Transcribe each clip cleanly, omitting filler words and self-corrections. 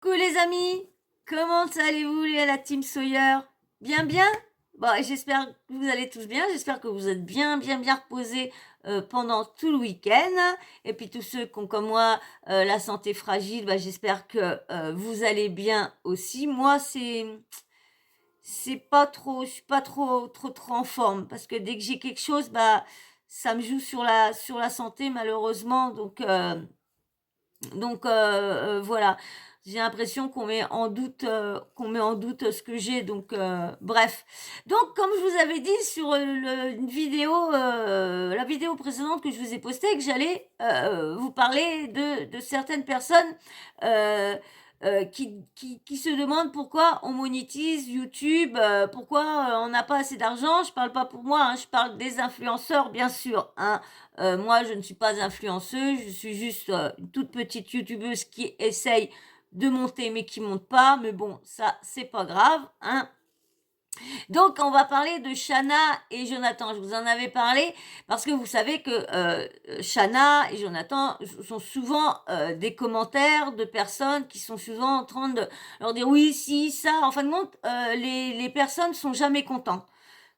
Coucou les amis, comment allez-vous la team Sawyer? Bien bien? Bon, j'espère que vous allez tous bien, j'espère que vous êtes bien reposés pendant tout le week-end. Et puis tous ceux qui ont comme moi la santé fragile, bah, j'espère que vous allez bien aussi. Moi, c'est pas trop, je suis pas trop en forme parce que dès que j'ai quelque chose, bah ça me joue sur la santé malheureusement. Voilà, j'ai l'impression qu'on met en doute ce que j'ai bref. Donc comme je vous avais dit sur, une vidéo, la vidéo précédente que je vous ai postée, que j'allais, vous parler de certaines personnes, heu qui se demandent pourquoi on monétise YouTube, pourquoi, on n'a pas assez d'argent. Je parle pas pour moi, hein, je parle des influenceurs bien sûr, hein. Moi, je ne suis pas influenceuse, je suis juste une toute petite youtubeuse qui essaye de monter mais qui monte pas. Mais bon, ça, c'est pas grave, hein. Donc, on va parler de Shana et Jonathan. Je vous en avais parlé parce que vous savez que Shana et Jonathan sont souvent des commentaires de personnes qui sont souvent en train de leur dire oui, si, ça. En fin de compte, les personnes sont jamais contentes.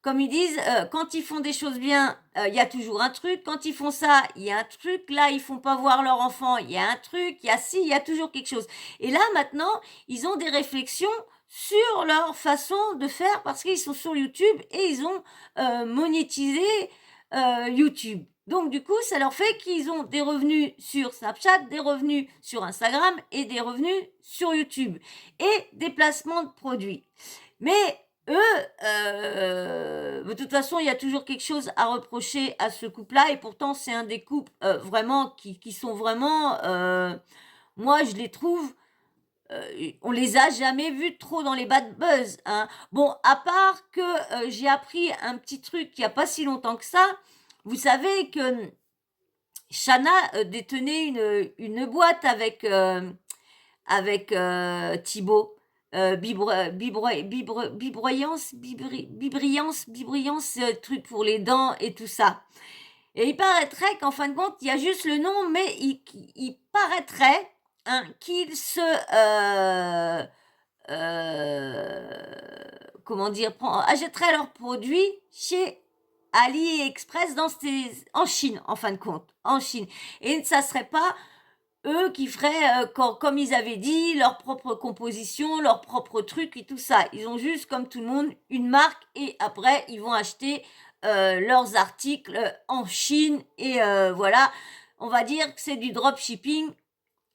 Comme ils disent, quand ils font des choses bien, il y a toujours un truc. Quand ils font ça, il y a un truc. Là, ils font pas voir leur enfant, il y a un truc. Il y a ci, il y a toujours quelque chose. Et là, maintenant, ils ont des réflexions sur leur façon de faire parce qu'ils sont sur YouTube et ils ont monétisé YouTube. Donc du coup, ça leur fait qu'ils ont des revenus sur Snapchat, des revenus sur Instagram et des revenus sur YouTube et des placements de produits. Mais eux, de toute façon, il y a toujours quelque chose à reprocher à ce couple-là et pourtant c'est un des couples vraiment qui sont vraiment, moi je les trouve, on les a jamais vus trop dans les bad buzz, hein. Bon, à part que j'ai appris un petit truc il y a pas si longtemps que ça. Vous savez que Shana détenait une boîte avec Thibaut. Bibriance, truc pour les dents et tout ça. Et il paraîtrait qu'en fin de compte, il y a juste le nom, mais il paraîtrait hein, qu'ils se comment dire, achèteraient leurs produits chez AliExpress en Chine, en fin de compte, en Chine. Et ça serait pas eux qui feraient, comme ils avaient dit, leur propre composition, leur propre truc et tout ça. Ils ont juste, comme tout le monde, une marque et après, ils vont acheter leurs articles en Chine et voilà. On va dire que c'est du dropshipping,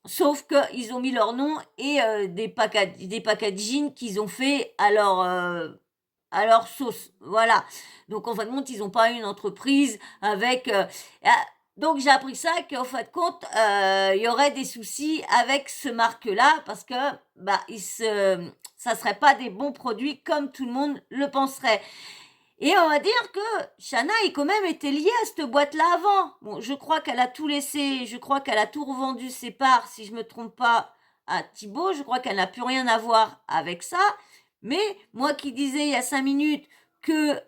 sauf qu'ils ont mis leur nom et des packaging qu'ils ont fait à leur sauce. Voilà. Donc, en fin de compte, ils n'ont pas une entreprise avec. Ah, donc, j'ai appris ça qu'en fin de compte, il y aurait des soucis avec ce marque-là parce que bah, ça serait pas des bons produits comme tout le monde le penserait. Et on va dire que Shana est quand même été liée à cette boîte-là avant. Bon, je crois qu'elle a tout laissé, je crois qu'elle a tout revendu ses parts, si je me trompe pas, à Thibaut. Je crois qu'elle n'a plus rien à voir avec ça. Mais moi qui disais il y a 5 minutes que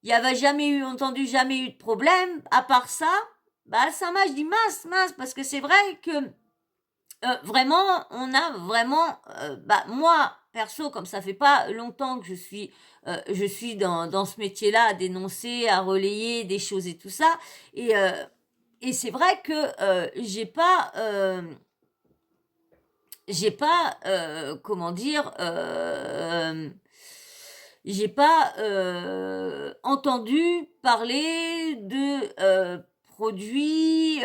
il y avait jamais eu de problème, à part ça, bah ça m'a, je dis mince, parce que c'est vrai que vraiment, on a vraiment, bah, moi, perso, comme ça fait pas longtemps que je suis dans ce métier-là, à dénoncer, à relayer des choses et tout ça. Et, euh, et c'est vrai que j'ai pas, comment dire, j'ai pas entendu parler de produits.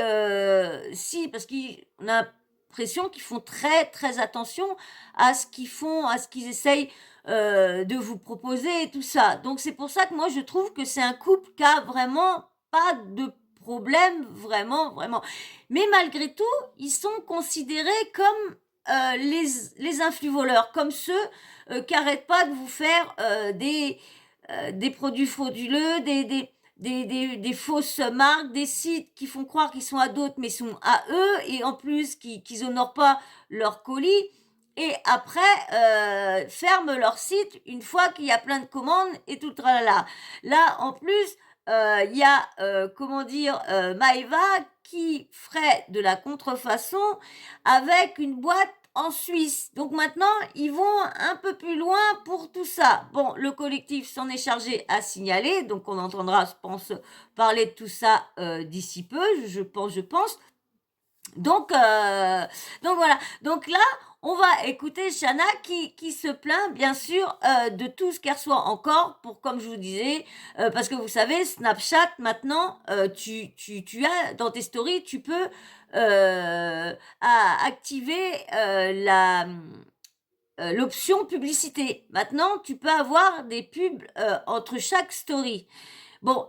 Si, parce qu'on a l'impression qu'ils font très attention à ce qu'ils font, à ce qu'ils essayent de vous proposer et tout ça. Donc c'est pour ça que moi je trouve que c'est un couple qui a vraiment pas de problème, vraiment. Mais malgré tout, ils sont considérés comme les influx-voleurs, comme ceux qui n'arrêtent pas de vous faire des produits frauduleux, des fausses marques, des sites qui font croire qu'ils sont à d'autres mais sont à eux et en plus qu'ils honorent pas leur colis et après ferment leur site une fois qu'il y a plein de commandes et tout le tralala. Là en plus il y a comment dire Maeva qui ferait de la contrefaçon avec une boîte en Suisse. Donc maintenant, ils vont un peu plus loin pour tout ça. Bon, le collectif s'en est chargé à signaler, donc on entendra, je pense, parler de tout ça d'ici peu, je pense. Donc voilà. Donc là, on va écouter Shana qui se plaint, bien sûr, de tout ce qu'elle reçoit encore, pour, comme je vous disais, parce que vous savez, Snapchat, maintenant, tu as, dans tes stories, tu peux activer l'option publicité. Maintenant, tu peux avoir des pubs entre chaque story. Bon,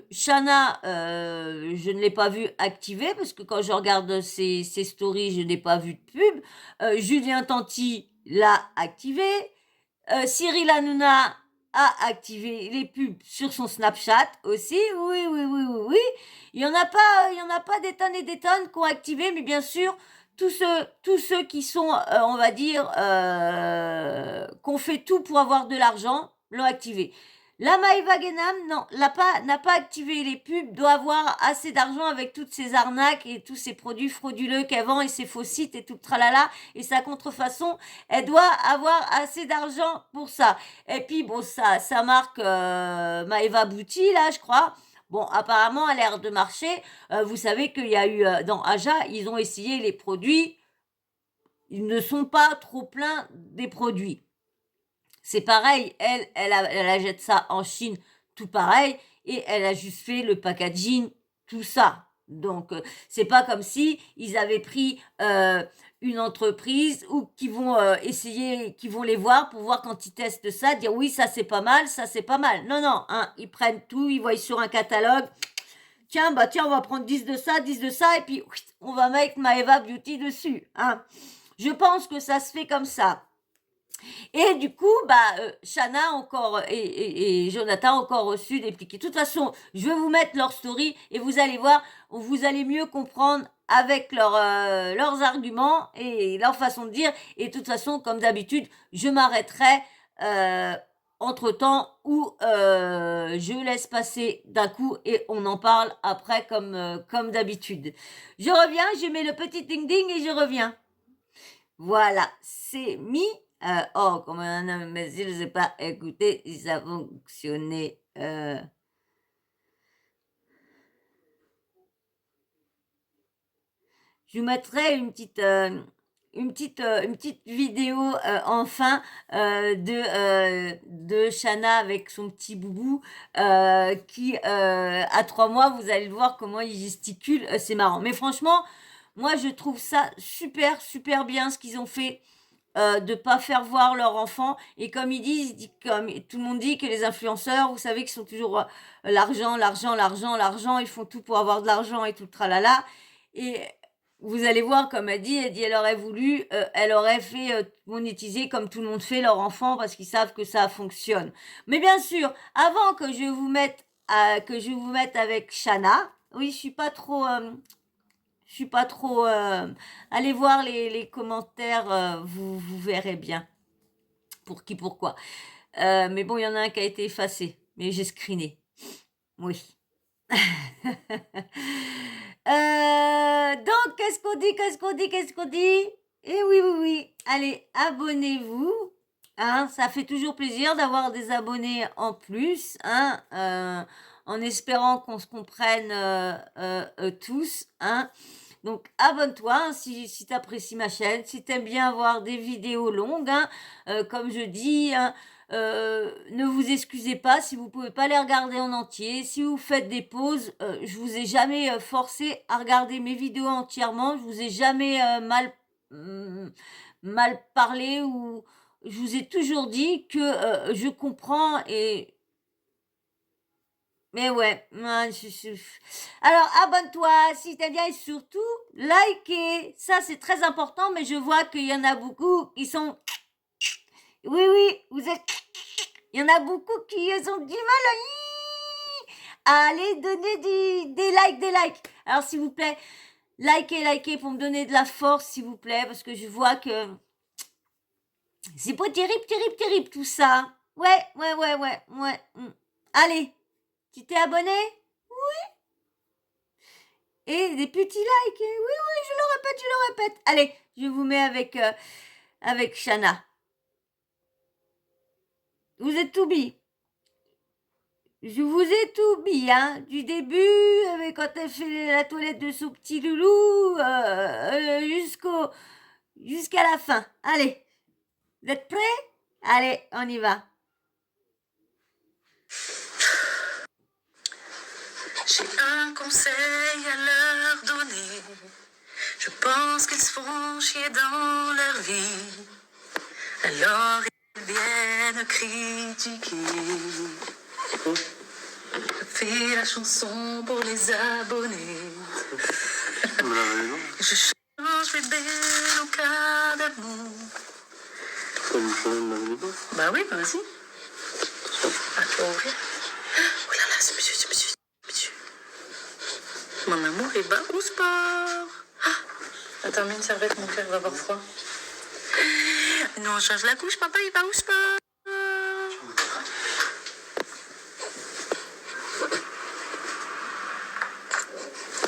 Shana, je ne l'ai pas vu activer parce que quand je regarde ses stories, je n'ai pas vu de pub. Julien Tanti l'a activé. Cyril Hanouna a activé les pubs sur son Snapchat aussi. Oui, oui, oui, oui, oui. Il y en a pas des tonnes et des tonnes qui ont activé, mais bien sûr, tous ceux qui sont, on va dire, qu'on fait tout pour avoir de l'argent, l'ont activé. La Maëva Guénam, non, n'a pas activé les pubs, doit avoir assez d'argent avec toutes ces arnaques et tous ces produits frauduleux qu'elle vend et ses faux sites et tout le tralala et sa contrefaçon. Elle doit avoir assez d'argent pour ça. Et puis, bon, sa marque Maëva Bouti, là, je crois, bon, apparemment, a l'air de marcher. Vous savez qu'il y a eu, dans Aja, ils ont essayé les produits. Ils ne sont pas trop pleins des produits. C'est pareil, elle achète ça en Chine, tout pareil, et elle a juste fait le packaging, tout ça. Donc, c'est pas comme si ils avaient pris une entreprise ou qui vont essayer, qui vont les voir pour voir quand ils testent ça, dire oui, ça c'est pas mal, ça c'est pas mal. Non, non, hein, ils prennent tout, ils voient sur un catalogue, tiens, on va prendre 10 de ça, et puis on va mettre Maëva Beauty dessus. Hein. Je pense que ça se fait comme ça. Et du coup, Shana encore et Jonathan ont encore reçu des piquets. De toute façon, je vais vous mettre leur story et vous allez voir, vous allez mieux comprendre avec leurs arguments et leur façon de dire. Et de toute façon, comme d'habitude, je m'arrêterai entre-temps où je laisse passer d'un coup et on en parle après comme d'habitude. Je reviens, je mets le petit ding-ding et je reviens. Voilà, c'est mis. Oh, comme un imbécile, je n'ai pas écouté si ça fonctionnait. Je vous mettrai une petite vidéo enfin de Shana avec son petit boubou qui à 3 mois, vous allez le voir comment il gesticule, c'est marrant. Mais franchement, moi je trouve ça super bien ce qu'ils ont fait. De pas faire voir leur enfant et comme ils disent comme tout le monde dit que les influenceurs vous savez qu'ils sont toujours l'argent ils font tout pour avoir de l'argent et tout le tralala et vous allez voir comme elle dit elle aurait voulu elle aurait fait monétiser comme tout le monde fait leur enfant parce qu'ils savent que ça fonctionne mais bien sûr avant que je vous mette avec Shana oui je suis pas trop. Allez voir les commentaires, vous verrez bien. Pour qui, pourquoi. Mais bon, il y en a un qui a été effacé. Mais j'ai screené. Oui. Donc, qu'est-ce qu'on dit Eh oui. Allez, abonnez-vous. Hein, ça fait toujours plaisir d'avoir des abonnés en plus. Hein, en espérant qu'on se comprenne tous. Hein. Donc, abonne-toi hein, si tu apprécies ma chaîne, si tu aimes bien avoir des vidéos longues, hein, comme je dis, hein, ne vous excusez pas si vous pouvez pas les regarder en entier. Si vous faites des pauses, je vous ai jamais forcé à regarder mes vidéos entièrement. Je vous ai jamais mal parlé ou je vous ai toujours dit que je comprends et mais ouais, alors abonne-toi si t'aimes bien et surtout likez. Ça c'est très important, mais je vois qu'il y en a beaucoup qui sont. Oui, vous êtes. Il y en a beaucoup qui ont du mal à aller donner des likes. Alors s'il vous plaît, likez pour me donner de la force, s'il vous plaît, parce que je vois que c'est pas terrible tout ça. Ouais. Allez. Tu t'es abonné? et des petits likes. Oui, oui, je le répète. Allez, je vous mets avec Shana. Vous êtes tout bi. Je vous ai tout mis, hein, du début, avec quand elle fait la toilette de son petit loulou, jusqu'à la fin. Allez, vous êtes prêts? Allez, on y va. J'ai un conseil à leur donner. Je pense qu'ils se font chier dans leur vie. Alors ils viennent critiquer. Je fais la chanson pour les abonnés. Je change bébé au cas d'amour. Bah oui, bah vas-y. Ah, tu vas ouvrir. Oh là là, c'est monsieur. Mon amour, il va au sport. Ah, attends, mets une serviette, mon cœur va avoir froid. Non, on change la couche, papa, il va au sport.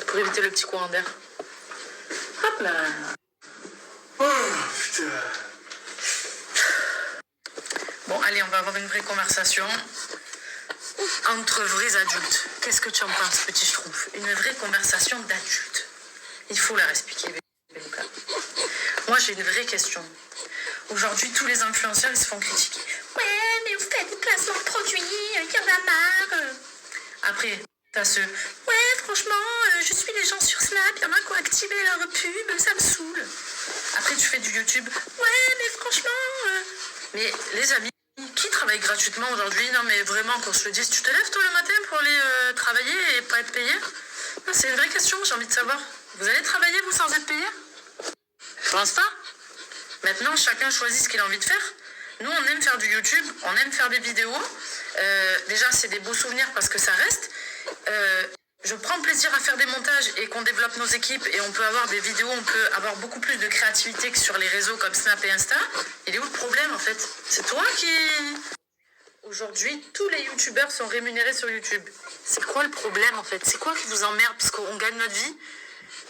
Pour éviter le petit courant d'air. Hop là. Oh, putain. Bon, allez, on va avoir une vraie conversation entre vrais adultes. Qu'est-ce que tu en penses, petit schtroumpf? Une vraie conversation d'adultes. Il faut la expliquer, Lucas. Moi, j'ai une vraie question. Aujourd'hui, tous les influenceurs, ils se font critiquer. Ouais, mais vous faites des placements de produits, il y en a marre. Après, t'as ceux. Ouais, franchement, je suis les gens sur Snap, il y en a qui ont activé leur pub, ça me saoule. Après, tu fais du YouTube. Ouais, mais franchement. Mais les amis, qui travaille gratuitement aujourd'hui? Non, mais vraiment, qu'on se le dise, tu te lèves tôt le matin pour aller travailler et pas être payé? Non, c'est une vraie question, j'ai envie de savoir. Vous allez travailler, vous, sans être payé? Je pense pas. Maintenant, chacun choisit ce qu'il a envie de faire. Nous, on aime faire du YouTube, on aime faire des vidéos. Déjà, c'est des beaux souvenirs parce que ça reste. Je prends plaisir à faire des montages et qu'on développe nos équipes et on peut avoir des vidéos, on peut avoir beaucoup plus de créativité que sur les réseaux comme Snap et Insta. Il est où le problème, en fait? C'est toi qui... Aujourd'hui, tous les youtubeurs sont rémunérés sur YouTube. C'est quoi le problème, en fait? C'est quoi qui vous emmerde? Parce qu'on gagne notre vie.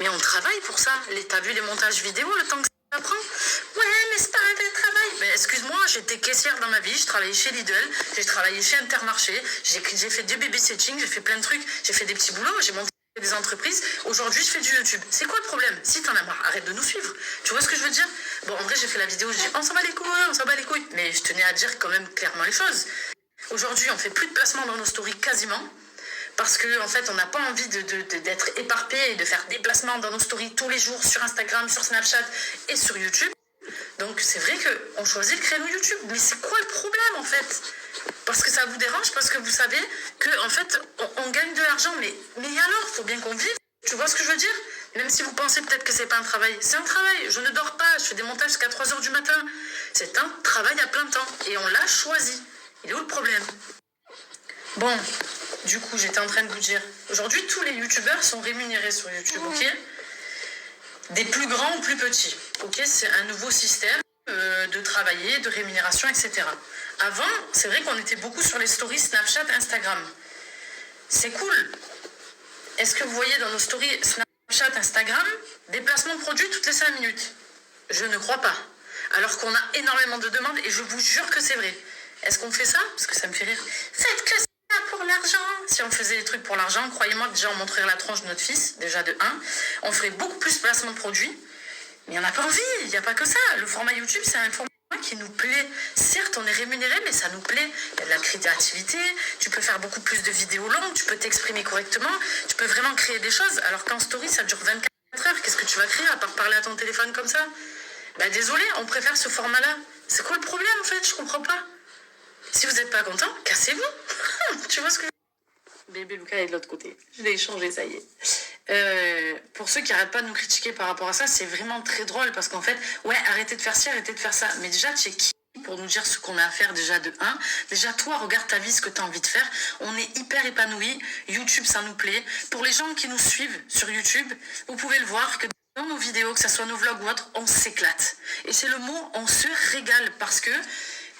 Mais on travaille pour ça. T'as vu les montages vidéo, le temps que ça prend? Ouais, mais c'est pas un vrai travail. Mais excuse-moi, j'étais caissière dans ma vie, je travaillais chez Lidl, j'ai travaillé chez Intermarché, j'ai fait du babysitting, j'ai fait plein de trucs, j'ai fait des petits boulots, j'ai monté des entreprises. Aujourd'hui, je fais du YouTube. C'est quoi le problème? Si t'en as marre, arrête de nous suivre. Tu vois ce que je veux dire? Bon, en vrai, j'ai fait la vidéo, je dis on s'en bat les couilles. Mais je tenais à dire quand même clairement les choses. Aujourd'hui, on fait plus de placements dans nos stories quasiment. Parce qu'en fait, on n'a pas envie d'être éparpillé et de faire des placements dans nos stories tous les jours sur Instagram, sur Snapchat et sur YouTube. Donc, c'est vrai qu'on choisit le créneau YouTube. Mais c'est quoi le problème, en fait? Parce que ça vous dérange, parce que vous savez qu'en fait, on gagne de l'argent. Mais alors, faut bien qu'on vive. Tu vois ce que je veux dire? Même si vous pensez peut-être que c'est pas un travail. C'est un travail. Je ne dors pas. Je fais des montages jusqu'à 3h du matin. C'est un travail à plein temps. Et on l'a choisi. Il est où le problème? Bon, du coup, j'étais en train de vous dire, aujourd'hui, tous les youtubeurs sont rémunérés sur YouTube, ok? Des plus grands ou plus petits, ok? C'est un nouveau système de travailler, de rémunération, etc. Avant, c'est vrai qu'on était beaucoup sur les stories Snapchat, Instagram. C'est cool. Est-ce que vous voyez dans nos stories Snapchat, Instagram, des placements de produits toutes les 5 minutes? Je ne crois pas. Alors qu'on a énormément de demandes et je vous jure que c'est vrai. Est-ce qu'on fait ça? Parce que ça me fait rire. Faites que ça pour l'argent. Si on faisait des trucs pour l'argent, croyez-moi que déjà on montrerait la tronche de notre fils, déjà de 1. On ferait beaucoup plus de placement de produits. Mais il n'y en a pas envie, il n'y a pas que ça. Le format YouTube, c'est un format qui nous plaît. Certes, on est rémunéré, mais ça nous plaît. Il y a de la créativité, tu peux faire beaucoup plus de vidéos longues, tu peux t'exprimer correctement, tu peux vraiment créer des choses. Alors qu'en story, ça dure 24 heures. Qu'est-ce que tu vas créer à part parler à ton téléphone comme ça? Bah désolé, on préfère ce format-là. C'est quoi le problème en fait? Je comprends pas. Si vous n'êtes pas content, cassez-vous. Tu vois ce que je... Bébé Lucas est de l'autre côté. Je l'ai échangé, ça y est. Pour ceux qui n'arrêtent pas de nous critiquer par rapport à ça, c'est vraiment très drôle parce qu'en fait, ouais, arrêtez de faire ci, arrêtez de faire ça. Mais déjà, tu es qui pour nous dire ce qu'on a à faire déjà de 1? Déjà, toi, regarde ta vie, ce que tu as envie de faire. On est hyper épanouis. YouTube, ça nous plaît. Pour les gens qui nous suivent sur YouTube, vous pouvez le voir que dans nos vidéos, que ce soit nos vlogs ou autres, on s'éclate. Et c'est le mot, on se régale parce que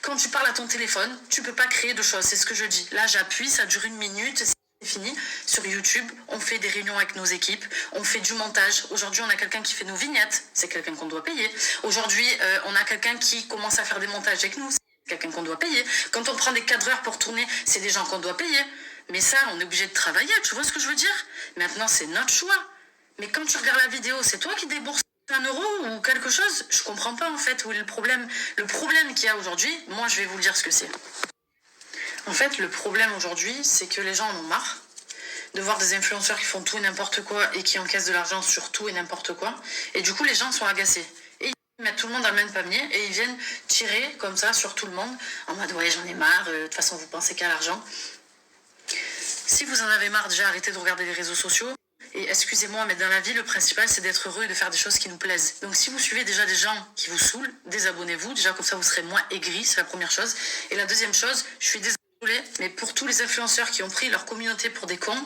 quand tu parles à ton téléphone, tu peux pas créer de choses, c'est ce que je dis. Là, j'appuie, ça dure 1 minute. fini. Sur YouTube, on fait des réunions avec nos équipes, on fait du montage. Aujourd'hui, on a quelqu'un qui fait nos vignettes, c'est quelqu'un qu'on doit payer. Aujourd'hui, on a quelqu'un qui commence à faire des montages avec nous, c'est quelqu'un qu'on doit payer. Quand on prend des cadreurs pour tourner, c'est des gens qu'on doit payer. Mais ça, on est obligé de travailler, tu vois ce que je veux dire? Maintenant, c'est notre choix. Mais quand tu regardes la vidéo, c'est toi qui débourses 1 euro ou quelque chose? Je comprends pas en fait où est le problème. Le problème qu'il y a aujourd'hui, moi je vais vous le dire ce que c'est. En fait, le problème aujourd'hui, c'est que les gens en ont marre de voir des influenceurs qui font tout et n'importe quoi et qui encaissent de l'argent sur tout et n'importe quoi. Et du coup, les gens sont agacés. Et ils mettent tout le monde dans le même panier et ils viennent tirer comme ça sur tout le monde en mode ouais, j'en ai marre, de toute façon, vous pensez qu'à l'argent. Si vous en avez marre, déjà arrêtez de regarder les réseaux sociaux. Et excusez-moi, mais dans la vie, le principal, c'est d'être heureux et de faire des choses qui nous plaisent. Donc si vous suivez déjà des gens qui vous saoulent, désabonnez-vous. Déjà, comme ça, vous serez moins aigris, c'est la première chose. Et la deuxième chose, je suis désolée, mais pour tous les influenceurs qui ont pris leur communauté pour des cons,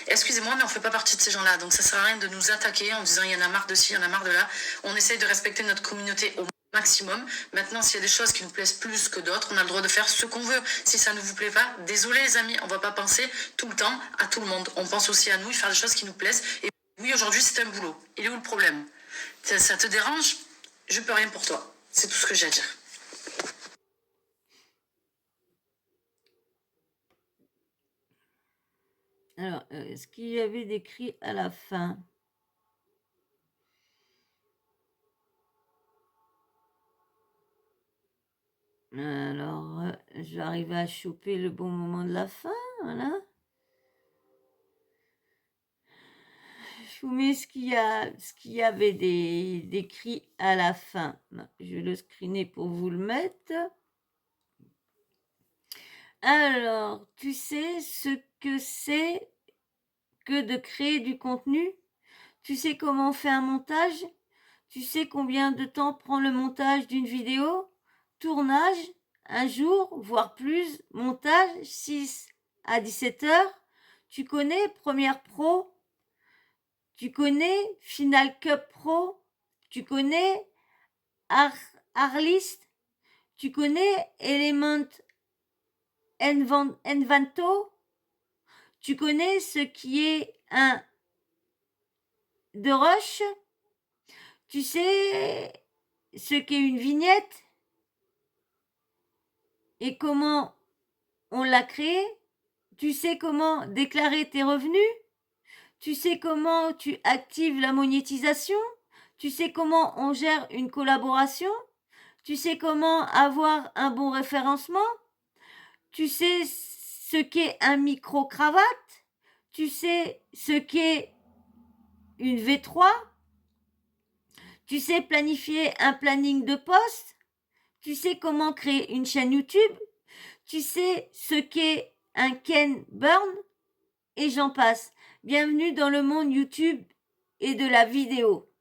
excusez-moi, mais on fait pas partie de ces gens-là. Donc ça sert à rien de nous attaquer en disant il y en a marre de ci, il y en a marre de là. On essaye de respecter notre communauté au maximum. Maintenant, s'il y a des choses qui nous plaisent plus que d'autres, on a le droit de faire ce qu'on veut. Si ça ne vous plaît pas, désolé les amis, on va pas penser tout le temps à tout le monde. On pense aussi à nous et faire des choses qui nous plaisent. Et oui, aujourd'hui, c'est un boulot. Il est où le problème? Ça te dérange? Je peux rien pour toi. C'est tout ce que j'ai à dire. Alors, ce qu'il y avait décrit à la fin? Alors, je vais arriver à choper le bon moment de la fin, voilà. Je vous mets ce qu'il y avait décrit à la fin. Je vais le screener pour vous le mettre. Alors, tu sais ce que c'est que de créer du contenu? Tu sais comment on fait un montage? Tu sais combien de temps prend le montage d'une vidéo? Tournage, un jour, voire plus. Montage, 6 à 17 heures. Tu connais Premiere Pro? Tu connais Final Cut Pro? Tu connais Artlist? Tu connais Element Envato? Tu connais ce qui est un de rush? Tu sais ce qu'est une vignette et comment on l'a créé? Tu sais comment déclarer tes revenus? Tu sais comment tu actives la monétisation? Tu sais comment on gère une collaboration? Tu sais comment avoir un bon référencement? Tu sais ce qu'est un micro-cravate? Tu sais ce qu'est une V3? Tu sais planifier un planning de poste? Tu sais comment créer une chaîne YouTube? Tu sais ce qu'est un Ken Burn? Et j'en passe. Bienvenue dans le monde YouTube et de la vidéo.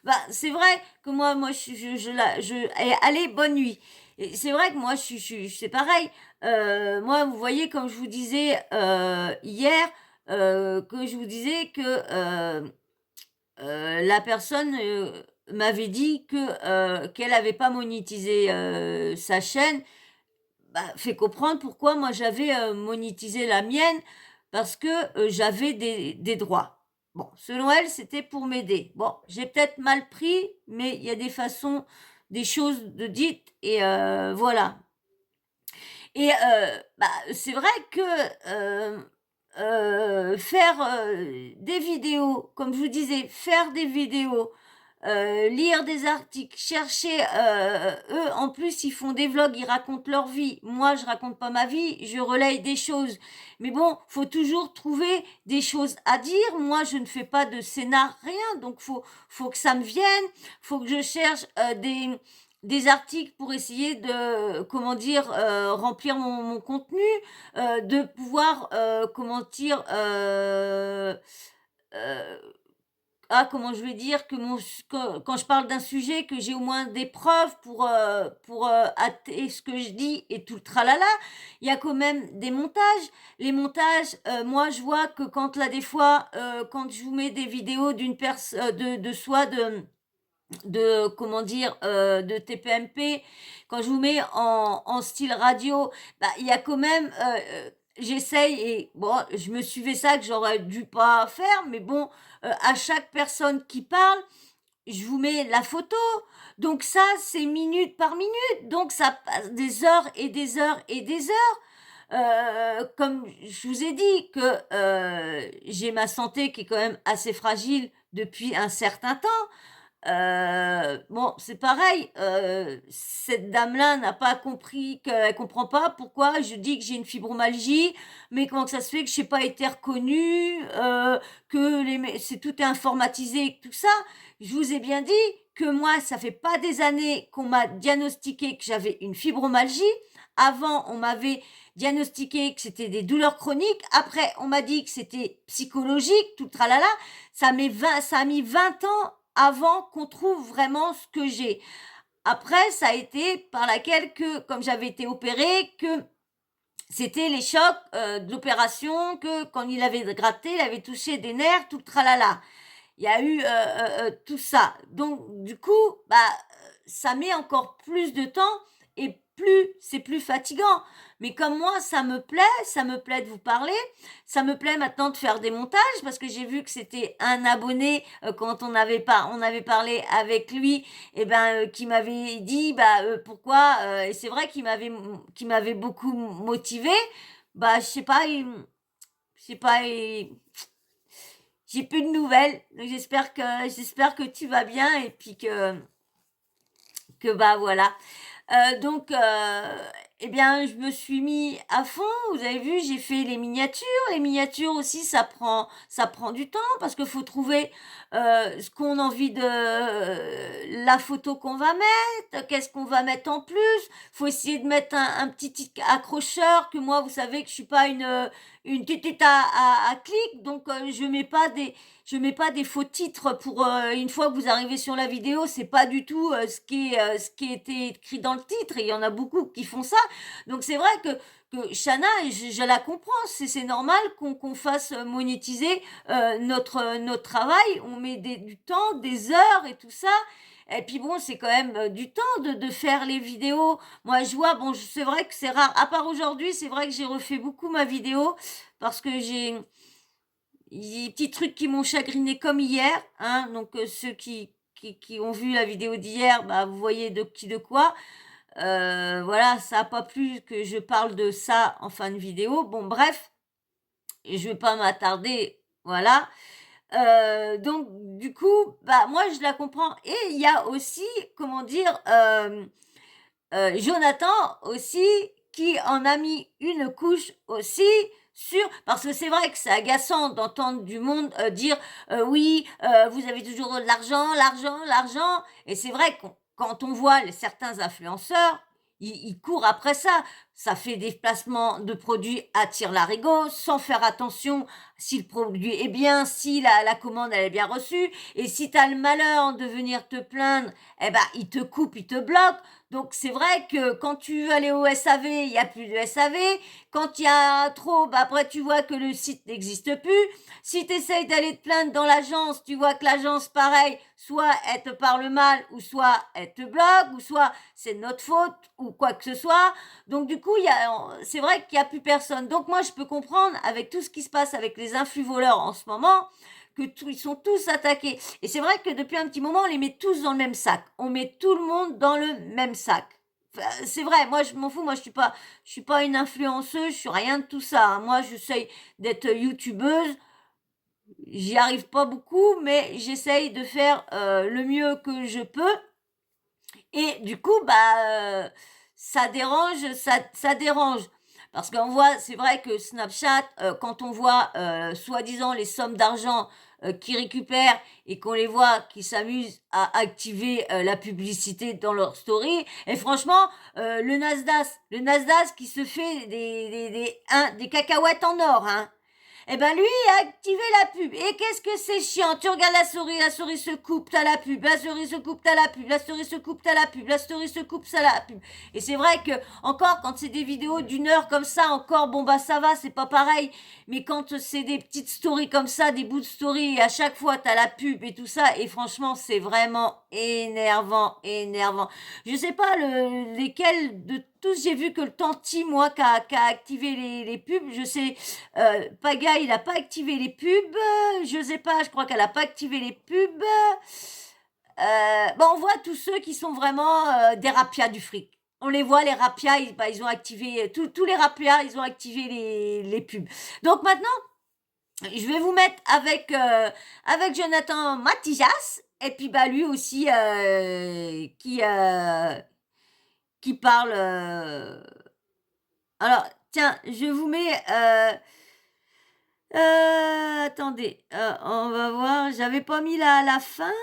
Bah, c'est vrai que moi, allez, bonne nuit. Et c'est vrai que moi, c'est pareil. Moi, vous voyez, comme je vous disais hier, que je vous disais que la personne m'avait dit que qu'elle n'avait pas monétisé sa chaîne. Bah, fait comprendre pourquoi moi j'avais monétisé la mienne parce que j'avais des droits. Bon, selon elle, c'était pour m'aider. Bon, j'ai peut-être mal pris, mais il y a des façons, des choses de dites et voilà. Et bah, c'est vrai que faire des vidéos, comme je vous disais, faire des vidéos, lire des articles, chercher, eux, en plus, ils font des vlogs, ils racontent leur vie. Moi, je raconte pas ma vie, je relaye des choses. Mais bon, faut toujours trouver des choses à dire. Moi, je ne fais pas de scénar, rien. Donc, faut que ça me vienne. Faut que je cherche des articles pour essayer de, comment dire, remplir mon contenu, de pouvoir, comment dire, euh, comment je vais dire que quand je parle d'un sujet, que j'ai au moins des preuves pour hâter ce que je dis et tout le tralala. Il y a quand même des montages. Les montages, moi, je vois que quand là, des fois, quand je vous mets des vidéos d'une personne, de soit de comment dire de TPMP, quand je vous mets en style radio, bah il y a quand même j'essaye et bon, je me suis fait ça que j'aurais dû pas faire, mais bon, à chaque personne qui parle, je vous mets la photo. Donc ça, c'est minute par minute. Donc ça passe des heures et des heures et des heures. Comme je vous ai dit que j'ai ma santé qui est quand même assez fragile depuis un certain temps. Bon, c'est pareil, cette dame-là n'a pas compris qu'elle comprend pas pourquoi je dis que j'ai une fibromyalgie, mais comment que ça se fait que j'ai pas été reconnue, que c'est tout est informatisé, tout ça. Je vous ai bien dit que moi, ça fait pas des années qu'on m'a diagnostiqué que j'avais une fibromyalgie. Avant, on m'avait diagnostiqué que c'était des douleurs chroniques. Après, on m'a dit que c'était psychologique, tout tralala. Ça a mis 20 ans avant qu'on trouve vraiment ce que j'ai. Après, ça a été par laquelle que, comme j'avais été opérée, que c'était les chocs de l'opération, que quand il avait gratté, il avait touché des nerfs, tout le tralala. Il y a eu tout ça. Donc, du coup, ça met encore plus de temps et c'est plus fatigant. Mais comme moi, ça me plaît de vous parler, ça me plaît maintenant de faire des montages parce que j'ai vu que c'était un abonné quand on avait parlé avec lui, et qui m'avait dit pourquoi et c'est vrai qu'il m'avait beaucoup motivé. Je sais pas, je sais pas, j'ai plus de nouvelles. Donc j'espère que tu vas bien et puis que voilà. Donc, eh bien, je me suis mis à fond. Vous avez vu, j'ai fait les miniatures. Les miniatures aussi, ça prend du temps parce qu'il faut trouver ce qu'on a envie la photo qu'on va mettre, qu'est-ce qu'on va mettre en plus. Faut essayer de mettre un petit accrocheur. Que moi, vous savez que je suis pas une tutite à clic, donc je mets pas des faux titres pour une fois que vous arrivez sur la vidéo, c'est pas du tout ce qui était écrit dans le titre. Et il y en a beaucoup qui font ça. Donc c'est vrai que Shana, je la comprends. C'est normal qu'on fasse monétiser notre travail. On met du temps, des heures et tout ça. Et puis bon, c'est quand même du temps de faire les vidéos. Moi, je vois, bon, c'est vrai que c'est rare. À part aujourd'hui, c'est vrai que j'ai refait beaucoup ma vidéo parce que j'ai des petits trucs qui m'ont chagriné comme hier. Hein, donc ceux qui ont vu la vidéo d'hier, vous voyez de quoi. Voilà, ça n'a pas plu que je parle de ça en fin de vidéo. Bon, bref, et je vais pas m'attarder. Voilà. Donc du coup, moi je la comprends. Et il y a aussi, comment dire, Jonathan aussi qui en a mis une couche aussi sur, parce que c'est vrai que c'est agaçant d'entendre du monde dire oui, vous avez toujours de l'argent, l'argent, l'argent. Et c'est vrai que quand on voit certains influenceurs, ils courent après ça. Ça fait des placements de produits à tire-larigot sans faire attention si le produit est bien, si la commande elle est bien reçue. Et si tu as le malheur de venir te plaindre, ils te coupent, ils te bloquent. Donc c'est vrai que quand tu veux aller au SAV, il n'y a plus de SAV. Quand il y a trop, après tu vois que le site n'existe plus. Si tu essayes d'aller te plaindre dans l'agence, tu vois que l'agence, pareil, soit elle te parle mal, ou soit elle te bloque, ou soit c'est de notre faute, ou quoi que ce soit. Donc du coup, c'est vrai qu'il n'y a plus personne. Donc moi, je peux comprendre, avec tout ce qui se passe avec les influx voleurs en ce moment, ils sont tous attaqués. Et c'est vrai que depuis un petit moment, on les met tous dans le même sac. On met tout le monde dans le même sac. Enfin, c'est vrai, moi je m'en fous, moi je suis pas une influenceuse, je suis rien de tout ça. Hein. Moi j'essaye d'être youtubeuse, j'y arrive pas beaucoup, mais j'essaye de faire le mieux que je peux. Et du coup, ça dérange, ça dérange. Parce qu'on voit, c'est vrai que Snapchat, quand on voit soi-disant les sommes d'argent qu'ils récupèrent et qu'on les voit qui s'amusent à activer la publicité dans leur story, et franchement, le Nasdaq qui se fait des cacahuètes en or, hein. Eh ben lui, il a activé la pub. Et qu'est-ce que c'est chiant. Tu regardes la souris se coupe, t'as la pub. La souris se coupe, t'as la pub. La souris se coupe, t'as la pub. La souris se coupe, ça la pub. Et c'est vrai que, encore, quand c'est des vidéos d'une heure comme ça, encore, bon bah ça va, c'est pas pareil. Mais quand c'est des petites stories comme ça, des bouts de story, et à chaque fois t'as la pub et tout ça, et franchement, c'est vraiment énervant, énervant. Je sais pas lesquels de tous, j'ai vu que le Tanti, moi, qui a activé les pubs. Je sais, Paga, il a pas activé les pubs. Je sais pas, je crois qu'elle a pas activé les pubs. Bon, on voit tous ceux qui sont vraiment des rapias du fric. On les voit, les rapias, ils ont activé, tous les rapias, ils ont activé les pubs. Donc maintenant, je vais vous mettre avec Jonathan Matijas, et puis bah lui aussi qui parle. Alors, tiens, je vous mets. Attendez, on va voir. J'avais pas mis la fin.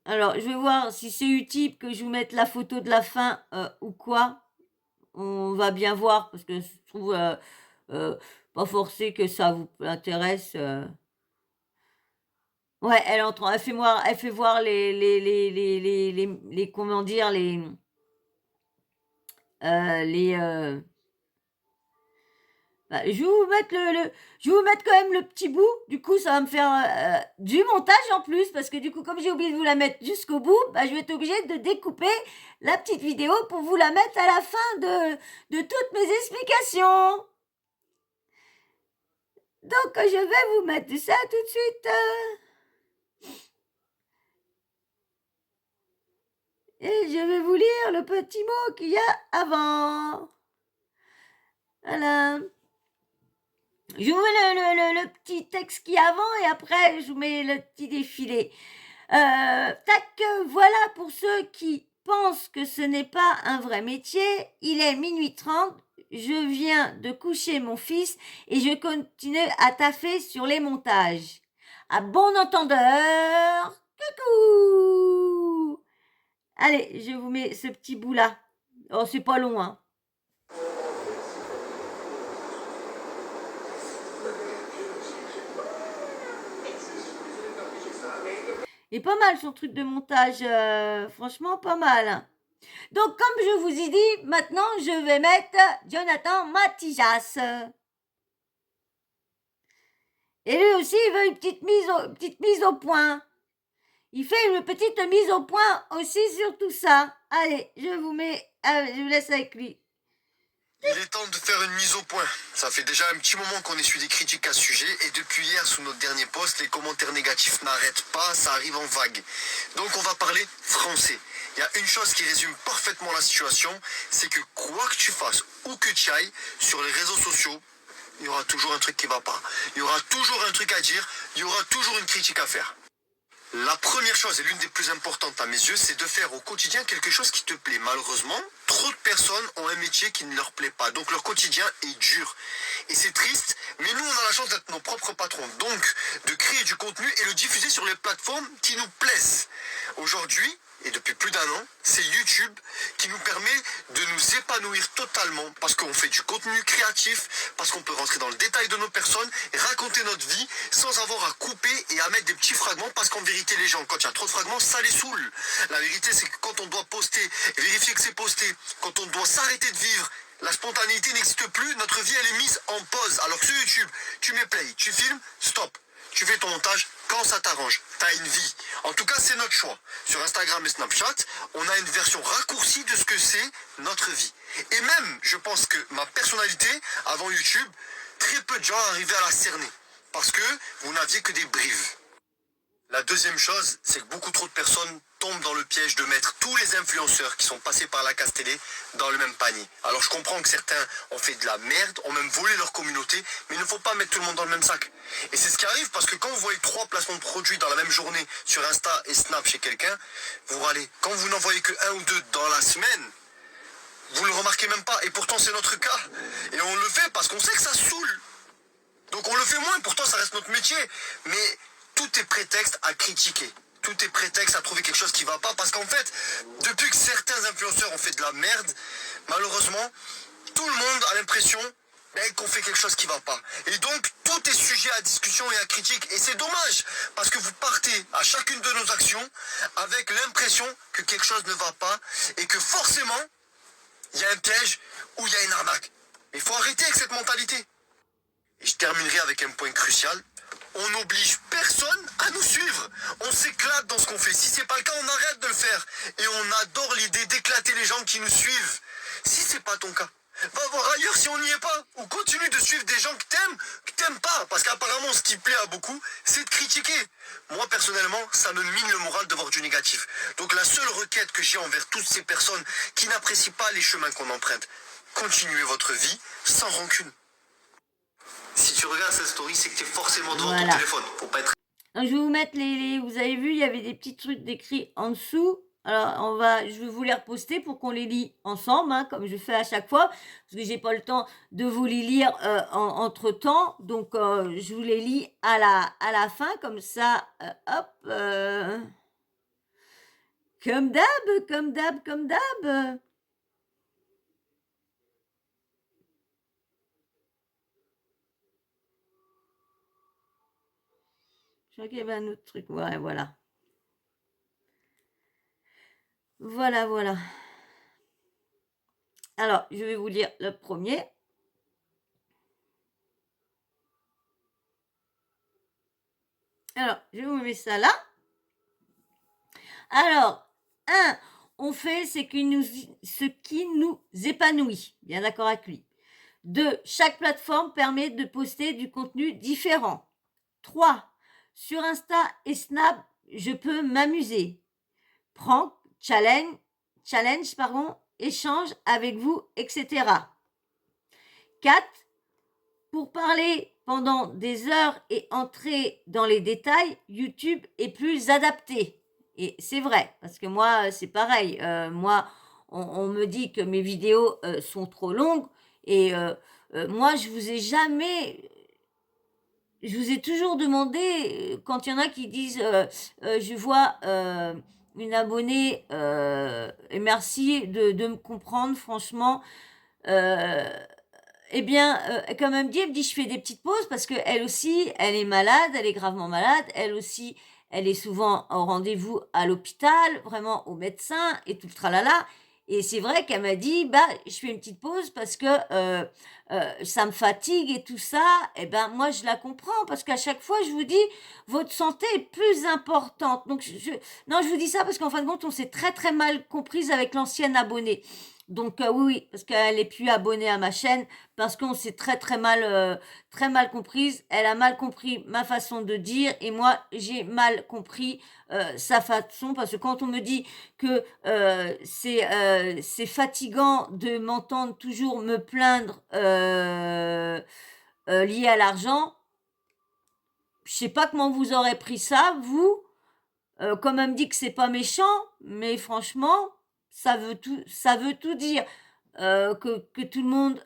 Alors, je vais voir si c'est utile que je vous mette la photo de la fin ou quoi. On va bien voir parce que je trouve pas forcé que ça vous intéresse. Ouais, elle fait voir comment dire, les bah, je vais vous mettre quand même le petit bout. Du coup, ça va me faire du montage en plus parce que du coup, comme j'ai oublié de vous la mettre jusqu'au bout, bah, je vais être obligée de découper la petite vidéo pour vous la mettre à la fin de toutes mes explications. Donc, je vais vous mettre ça tout de suite. Et je vais vous lire le petit mot qu'il y a avant. Voilà. Je vous mets le petit texte qui est avant et après, je vous mets le petit défilé. Tac, voilà pour ceux qui pensent que ce n'est pas un vrai métier. Il est minuit 30. Je viens de coucher mon fils et je continue à taffer sur les montages. À bon entendeur, coucou! Allez, je vous mets ce petit bout-là. Oh, c'est pas long, hein. Et pas mal son truc de montage, franchement pas mal. Donc comme je vous ai dit, maintenant je vais mettre Jonathan Matijas. Et lui aussi il veut une petite mise au point. Il fait une petite mise au point aussi sur tout ça. Allez, je vous laisse avec lui. Il est temps de faire une mise au point. Ça fait déjà un petit moment qu'on essuie des critiques à ce sujet et depuis hier, sous notre dernier post, les commentaires négatifs n'arrêtent pas, ça arrive en vague. Donc on va parler français. Il y a une chose qui résume parfaitement la situation, c'est que quoi que tu fasses, où que tu ailles, sur les réseaux sociaux, il y aura toujours un truc qui va pas. Il y aura toujours un truc à dire, il y aura toujours une critique à faire. La première chose et l'une des plus importantes à mes yeux, c'est de faire au quotidien quelque chose qui te plaît. Malheureusement, trop de personnes ont un métier qui ne leur plaît pas, donc leur quotidien est dur. Et c'est triste, mais nous on a la chance d'être nos propres patrons, donc de créer du contenu et le diffuser sur les plateformes qui nous plaisent. Aujourd'hui, et depuis plus d'un an, c'est YouTube qui nous permet de nous épanouir totalement parce qu'on fait du contenu créatif, parce qu'on peut rentrer dans le détail de nos personnes et raconter notre vie sans avoir à couper et à mettre des petits fragments parce qu'en vérité les gens, quand il y a trop de fragments, ça les saoule. La vérité c'est que quand on doit poster, vérifier que c'est posté, quand on doit s'arrêter de vivre, la spontanéité n'existe plus, notre vie elle est mise en pause. Alors que sur YouTube, tu mets play, tu filmes, stop. Tu fais ton montage quand ça t'arrange. T'as une vie. En tout cas, c'est notre choix. Sur Instagram et Snapchat, on a une version raccourcie de ce que c'est notre vie. Et même, je pense que ma personnalité, avant YouTube, très peu de gens arrivaient à la cerner. Parce que vous n'aviez que des brives. La deuxième chose, c'est que beaucoup trop de personnes tombent dans le piège de mettre tous les influenceurs qui sont passés par la casse télé dans le même panier. Alors je comprends que certains ont fait de la merde, ont même volé leur communauté, mais il ne faut pas mettre tout le monde dans le même sac. Et c'est ce qui arrive parce que quand vous voyez 3 placements de produits dans la même journée sur Insta et Snap chez quelqu'un, vous râlez. Quand vous n'en voyez que 1 ou 2 dans la semaine, vous le remarquez même pas. Et pourtant c'est notre cas. Et on le fait parce qu'on sait que ça saoule. Donc on le fait moins, pourtant ça reste notre métier. Mais tout est prétexte à critiquer. Tout est prétexte à trouver quelque chose qui va pas. Parce qu'en fait, depuis que certains influenceurs ont fait de la merde, malheureusement, tout le monde a l'impression qu'on fait quelque chose qui va pas. Et donc, tout est sujet à discussion et à critique. Et c'est dommage, parce que vous partez à chacune de nos actions avec l'impression que quelque chose ne va pas et que forcément, il y a un piège ou il y a une arnaque. Mais il faut arrêter avec cette mentalité. Et je terminerai avec un point crucial. On n'oblige personne à nous suivre. On s'éclate dans ce qu'on fait. Si c'est pas le cas, on arrête de le faire. Et on adore l'idée d'éclater les gens qui nous suivent. Si c'est pas ton cas, va voir ailleurs si on n'y est pas. Ou continue de suivre des gens que t'aimes pas. Parce qu'apparemment, ce qui plaît à beaucoup, c'est de critiquer. Moi, personnellement, ça me mine le moral de voir du négatif. Donc la seule requête que j'ai envers toutes ces personnes qui n'apprécient pas les chemins qu'on emprunte, continuez votre vie sans rancune. Si tu regardes cette story, c'est que tu es forcément devant ton téléphone. Faut pas être... Donc, je vais vous mettre vous avez vu, il y avait des petits trucs décrits en dessous. Alors, je vais vous les reposter pour qu'on les lit ensemble, hein, comme je fais à chaque fois, parce que j'ai pas le temps de vous les lire entre temps. Donc, je vous les lis à la fin, comme ça, hop. Comme d'hab. Je crois qu'il y avait un autre truc. Ouais, voilà. Voilà. Alors, je vais vous lire le premier. Alors, je vous mets ça là. Alors, 1, on fait ce qui nous épanouit. Bien d'accord avec lui. 2, chaque plateforme permet de poster du contenu différent. 3, sur Insta et Snap, je peux m'amuser. Prank, challenge, échange avec vous, etc. 4, pour parler pendant des heures et entrer dans les détails, YouTube est plus adapté. Et c'est vrai, parce que moi, c'est pareil. Moi, on me dit que mes vidéos sont trop longues. Et moi, je vous ai toujours demandé, quand il y en a qui disent, je vois une abonnée, et merci de me comprendre, franchement, eh bien, quand même dit, elle me dit, je fais des petites pauses parce qu'elle aussi, elle est malade, elle est gravement malade, elle aussi, elle est souvent au rendez-vous à l'hôpital, vraiment au médecin et tout le tralala. Et c'est vrai qu'elle m'a dit, bah, je fais une petite pause parce que ça me fatigue et tout ça. Eh ben, moi, je la comprends parce qu'à chaque fois, je vous dis, votre santé est plus importante. Donc, non, je vous dis ça parce qu'en fin de compte, on s'est très, très mal comprise avec l'ancienne abonnée. Donc, oui, parce qu'elle est plus abonnée à ma chaîne, parce qu'on s'est très, très mal comprise. Elle a mal compris ma façon de dire et moi, j'ai mal compris sa façon, parce que quand on me dit que c'est fatigant de m'entendre toujours me plaindre lié à l'argent, je sais pas comment vous aurez pris ça, vous. Quand même dit que c'est pas méchant, mais franchement, ça veut tout dire. Que tout le monde...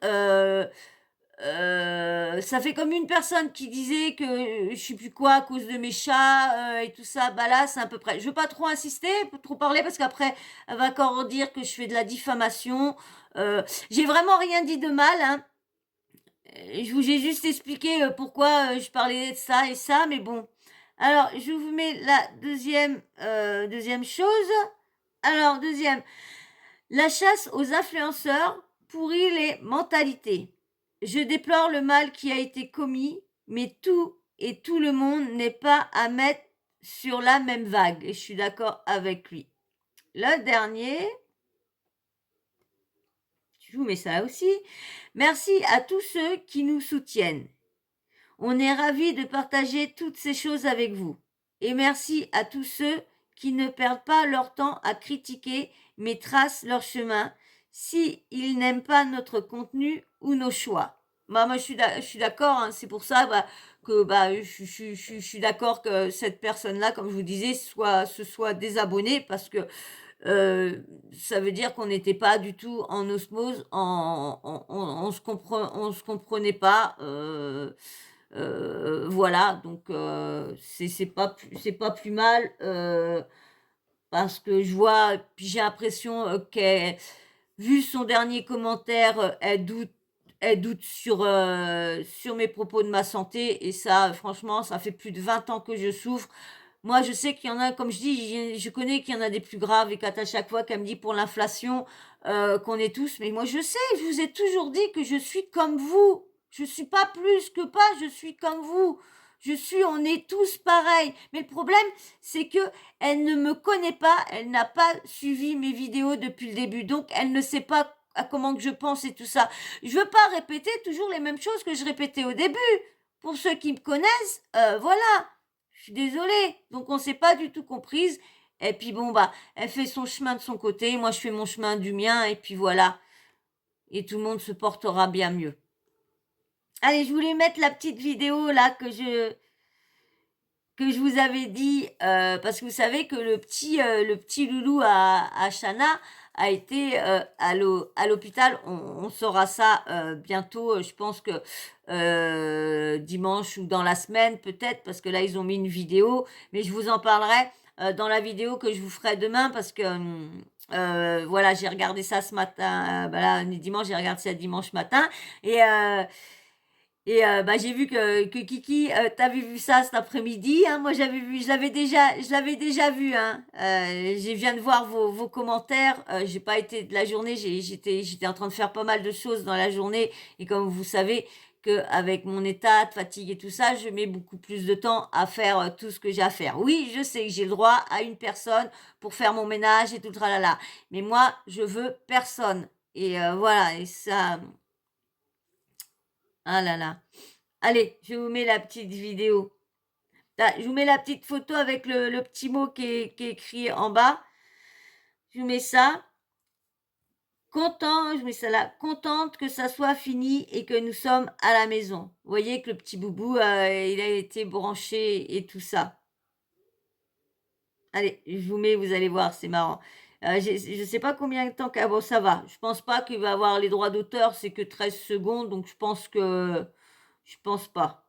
ça fait comme une personne qui disait que je sais plus quoi à cause de mes chats et tout ça. Bah là, c'est à peu près. Je veux pas trop insister, pas trop parler parce qu'après, elle va encore dire que je fais de la diffamation. J'ai vraiment rien dit de mal, hein. Je vous ai juste expliqué pourquoi je parlais de ça et ça, mais bon. Alors, je vous mets la deuxième chose. Alors, deuxième, la chasse aux influenceurs pourrit les mentalités. Je déplore le mal qui a été commis, mais tout le monde n'est pas à mettre sur la même vague. Et je suis d'accord avec lui. Le dernier, je vous mets ça aussi. Merci à tous ceux qui nous soutiennent. On est ravis de partager toutes ces choses avec vous. Et merci à tous ceux qui ne perdent pas leur temps à critiquer, mais tracent leur chemin s'ils n'aiment pas notre contenu ou nos choix. Moi, je suis d'accord, hein, c'est pour ça que je suis d'accord que cette personne-là, comme je vous disais, se soit désabonnée, parce que ça veut dire qu'on n'était pas du tout en osmose, on se comprenait pas. Voilà, donc c'est pas plus mal, parce que je vois, puis j'ai l'impression qu'elle, vu son dernier commentaire, elle doute elle doute sur mes propos de ma santé. Et ça, franchement, ça fait plus de 20 ans que je souffre. Moi, je sais qu'il y en a, comme je dis, je connais qu'il y en a des plus graves et qu'à chaque fois qu'elle me dit pour l'inflation, qu'on est tous. Mais moi, je sais, je vous ai toujours dit que je suis comme vous. Je suis pas plus que pas, je suis comme vous. On est tous pareils. Mais le problème, c'est que elle ne me connaît pas, elle n'a pas suivi mes vidéos depuis le début. Donc, elle ne sait pas à comment que je pense et tout ça. Je veux pas répéter toujours les mêmes choses que je répétais au début. Pour ceux qui me connaissent, voilà. Je suis désolée. Donc, on s'est pas du tout comprise. Et puis, bon, bah, elle fait son chemin de son côté. Moi, je fais mon chemin du mien. Et puis, voilà. Et tout le monde se portera bien mieux. Allez, je voulais mettre la petite vidéo là que je vous avais dit, parce que vous savez que le petit loulou à Chana a été à l'hôpital. On saura ça bientôt, je pense que dimanche ou dans la semaine peut-être, parce que là ils ont mis une vidéo, mais je vous en parlerai dans la vidéo que je vous ferai demain, parce que voilà, j'ai regardé ça ce matin, là, dimanche, j'ai regardé ça dimanche matin, et j'ai vu que Kiki, t'avais vu ça cet après-midi, hein. Moi, je l'avais déjà vu, hein. Je viens de voir vos commentaires. J'ai pas été de la journée, j'étais en train de faire pas mal de choses dans la journée. Et comme vous savez que avec mon état de fatigue et tout ça, je mets beaucoup plus de temps à faire tout ce que j'ai à faire. Oui, je sais que j'ai le droit à une personne pour faire mon ménage et tout le tralala. Mais moi, je veux personne. Et voilà, et ça... Ah là là. Allez, je vous mets la petite vidéo. Là, je vous mets la petite photo avec le petit mot qui est écrit en bas. Je vous mets ça. Content, je mets ça là. Contente que ça soit fini et que nous sommes à la maison. Vous voyez que le petit boubou, il a été branché et tout ça. Allez, je vous mets, vous allez voir, c'est marrant. Je ne sais pas combien de temps bon, ça va. Je pense pas qu'il va avoir les droits d'auteur, c'est que 13 secondes, donc je pense pas.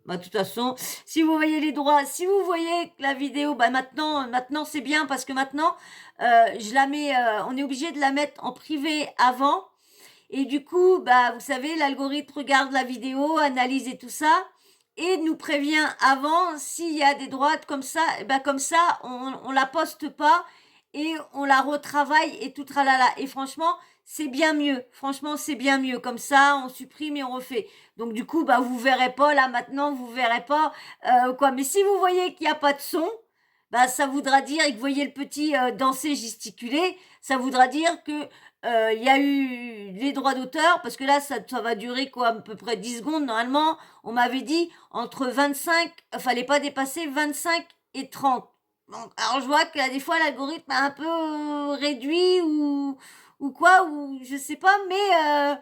Bah, de toute façon, si vous voyez les droits, si vous voyez la vidéo, bah maintenant c'est bien parce que maintenant, je la mets, on est obligé de la mettre en privé avant. Et du coup, bah, vous savez, l'algorithme regarde la vidéo, analyse et tout ça, et nous prévient avant s'il y a des droits comme ça. Bah, comme ça, on la poste pas et on la retravaille et tout tralala. Et franchement, c'est bien mieux. Franchement, c'est bien mieux. Comme ça, on supprime et on refait. Donc du coup, bah, vous verrez pas là maintenant, vous verrez pas quoi. Mais si vous voyez qu'il n'y a pas de son, bah, ça voudra dire, et que vous voyez le petit danser, gesticuler, ça voudra dire que il y a eu les droits d'auteur, parce que là, ça va durer quoi, à peu près 10 secondes. Normalement, on m'avait dit entre 25, fallait pas dépasser 25 et 30. Donc, alors je vois que là, des fois, l'algorithme a un peu réduit ou quoi, ou je sais pas, mais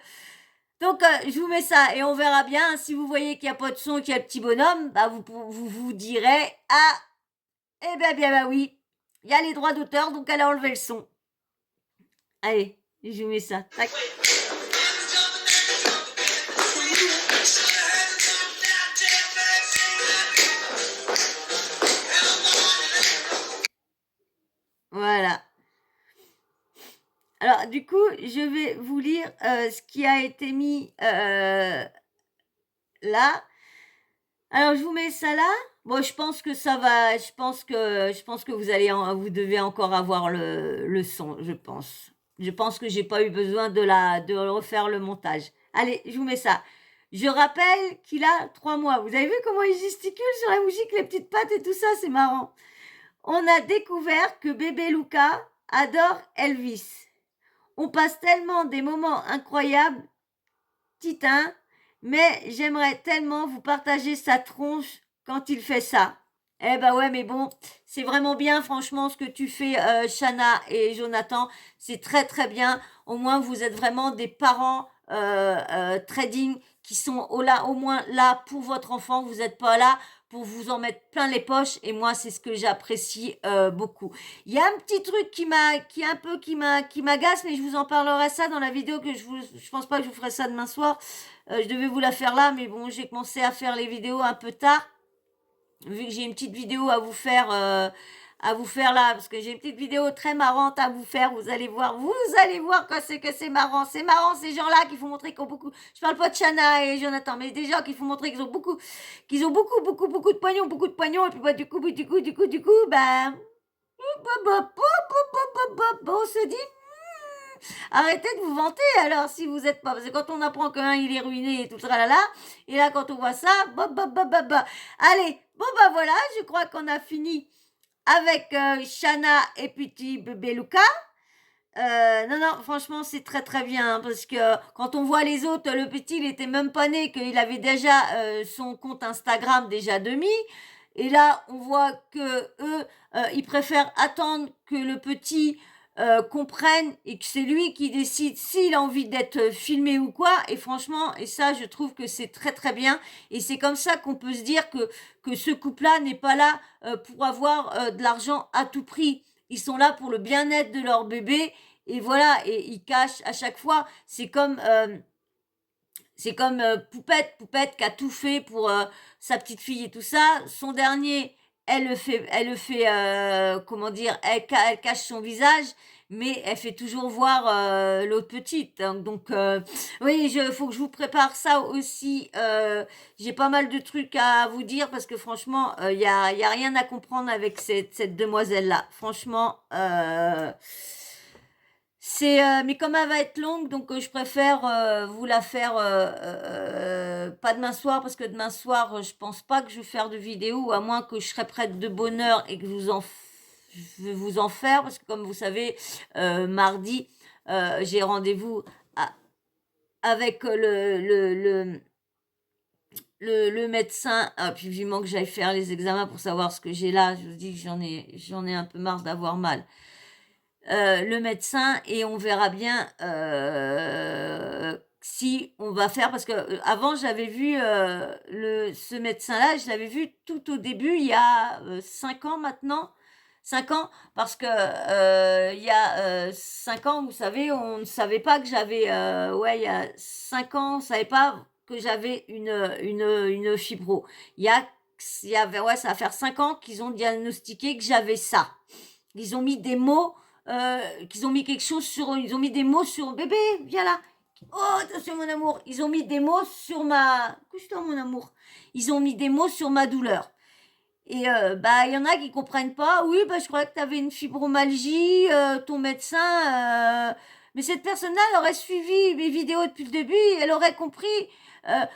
donc je vous mets ça et on verra bien. Si vous voyez qu'il n'y a pas de son, qu'il y a le petit bonhomme, bah vous direz, ah, eh bien bah oui, il y a les droits d'auteur, donc elle a enlevé le son. Allez, je vous mets ça. Tac. Voilà. Alors, du coup, je vais vous lire ce qui a été mis là. Alors, je vous mets ça là. Bon, je pense que ça va. Je pense que vous devez encore avoir le son. Je pense. Je pense que j'ai pas eu besoin de refaire le montage. Allez, je vous mets ça. Je rappelle qu'il a 3 mois. Vous avez vu comment il gesticule sur la musique, les petites pattes et tout ça, c'est marrant. On a découvert que bébé Luca adore Elvis. On passe tellement des moments incroyables, Titin, mais j'aimerais tellement vous partager sa tronche quand il fait ça. Eh ben ouais, mais bon, c'est vraiment bien, franchement, ce que tu fais, Shana et Jonathan. C'est très très bien. Au moins, vous êtes vraiment des parents trading qui sont au moins là pour votre enfant. Vous n'êtes pas là pour vous en mettre plein les poches. Et moi, c'est ce que j'apprécie beaucoup. Il y a un petit truc qui m'agace, mais je vous en parlerai ça dans la vidéo je pense pas que je vous ferai ça demain soir. Je devais vous la faire là, mais bon, j'ai commencé à faire les vidéos un peu tard. Vu que j'ai une petite vidéo à vous faire à vous faire là, parce que j'ai une petite vidéo très marrante à vous faire, vous allez voir que c'est marrant, ces gens-là qui font montrer qu'ils ont beaucoup, je parle pas de Shana et Jonathan, mais des gens qui font montrer qu'ils ont beaucoup de pognon, et puis bah, du coup, ben, on se dit, arrêtez de vous vanter alors si vous êtes pas, parce que quand on apprend qu'un il est ruiné et tout ça là, et là quand on voit ça, allez, bon bah voilà, je crois qu'on a fini avec Shana et petit bébé Luca. Non, franchement, c'est très très bien, hein, parce que quand on voit les autres, le petit, il était même pas né, qu'il avait déjà son compte Instagram déjà demi, et là, on voit que eux, ils préfèrent attendre que le petit comprenne et que c'est lui qui décide s'il a envie d'être filmé ou quoi, et franchement, et ça, je trouve que c'est très très bien, et c'est comme ça qu'on peut se dire que ce couple-là n'est pas là pour avoir de l'argent à tout prix. Ils sont là pour le bien-être de leur bébé. Et voilà, et ils cachent à chaque fois. C'est comme Poupette qui a tout fait pour sa petite fille et tout ça. Son dernier, elle le fait, comment dire, elle cache son visage, mais elle fait toujours voir l'autre petite. Hein. Donc, oui, faut que je vous prépare ça aussi. J'ai pas mal de trucs à vous dire parce que franchement, y a rien à comprendre avec cette demoiselle-là. Franchement, mais comme elle va être longue, donc je préfère vous la faire pas demain soir, parce que demain soir, je pense pas que je vais faire de vidéo, à moins que je serai prête de bonne heure et que je vais vous en faire, parce que comme vous savez, mardi, j'ai rendez-vous avec le médecin, puis vivement que j'aille faire les examens pour savoir ce que j'ai là. Je vous dis que j'en ai un peu marre d'avoir mal. Le médecin, et on verra bien si on va faire, parce que avant j'avais vu ce médecin-là, je l'avais vu tout au début, il y a 5 ans maintenant, 5 ans, parce que il y a 5 ans, vous savez, on ne savait pas que j'avais, il y a 5 ans, on ne savait pas que j'avais une fibro. Ça va faire 5 ans qu'ils ont diagnostiqué que j'avais ça. Ils ont mis des mots, qu'ils ont mis quelque chose sur, ils ont mis des mots sur bébé, viens là. Oh, attention mon amour. Ils ont mis des mots sur couche-toi mon amour. Ils ont mis des mots sur ma douleur. Et il y en a qui comprennent pas. Oui, je croyais que tu avais une fibromyalgie, ton médecin. Mais cette personne-là, elle aurait suivi mes vidéos depuis le début, elle aurait compris. Ça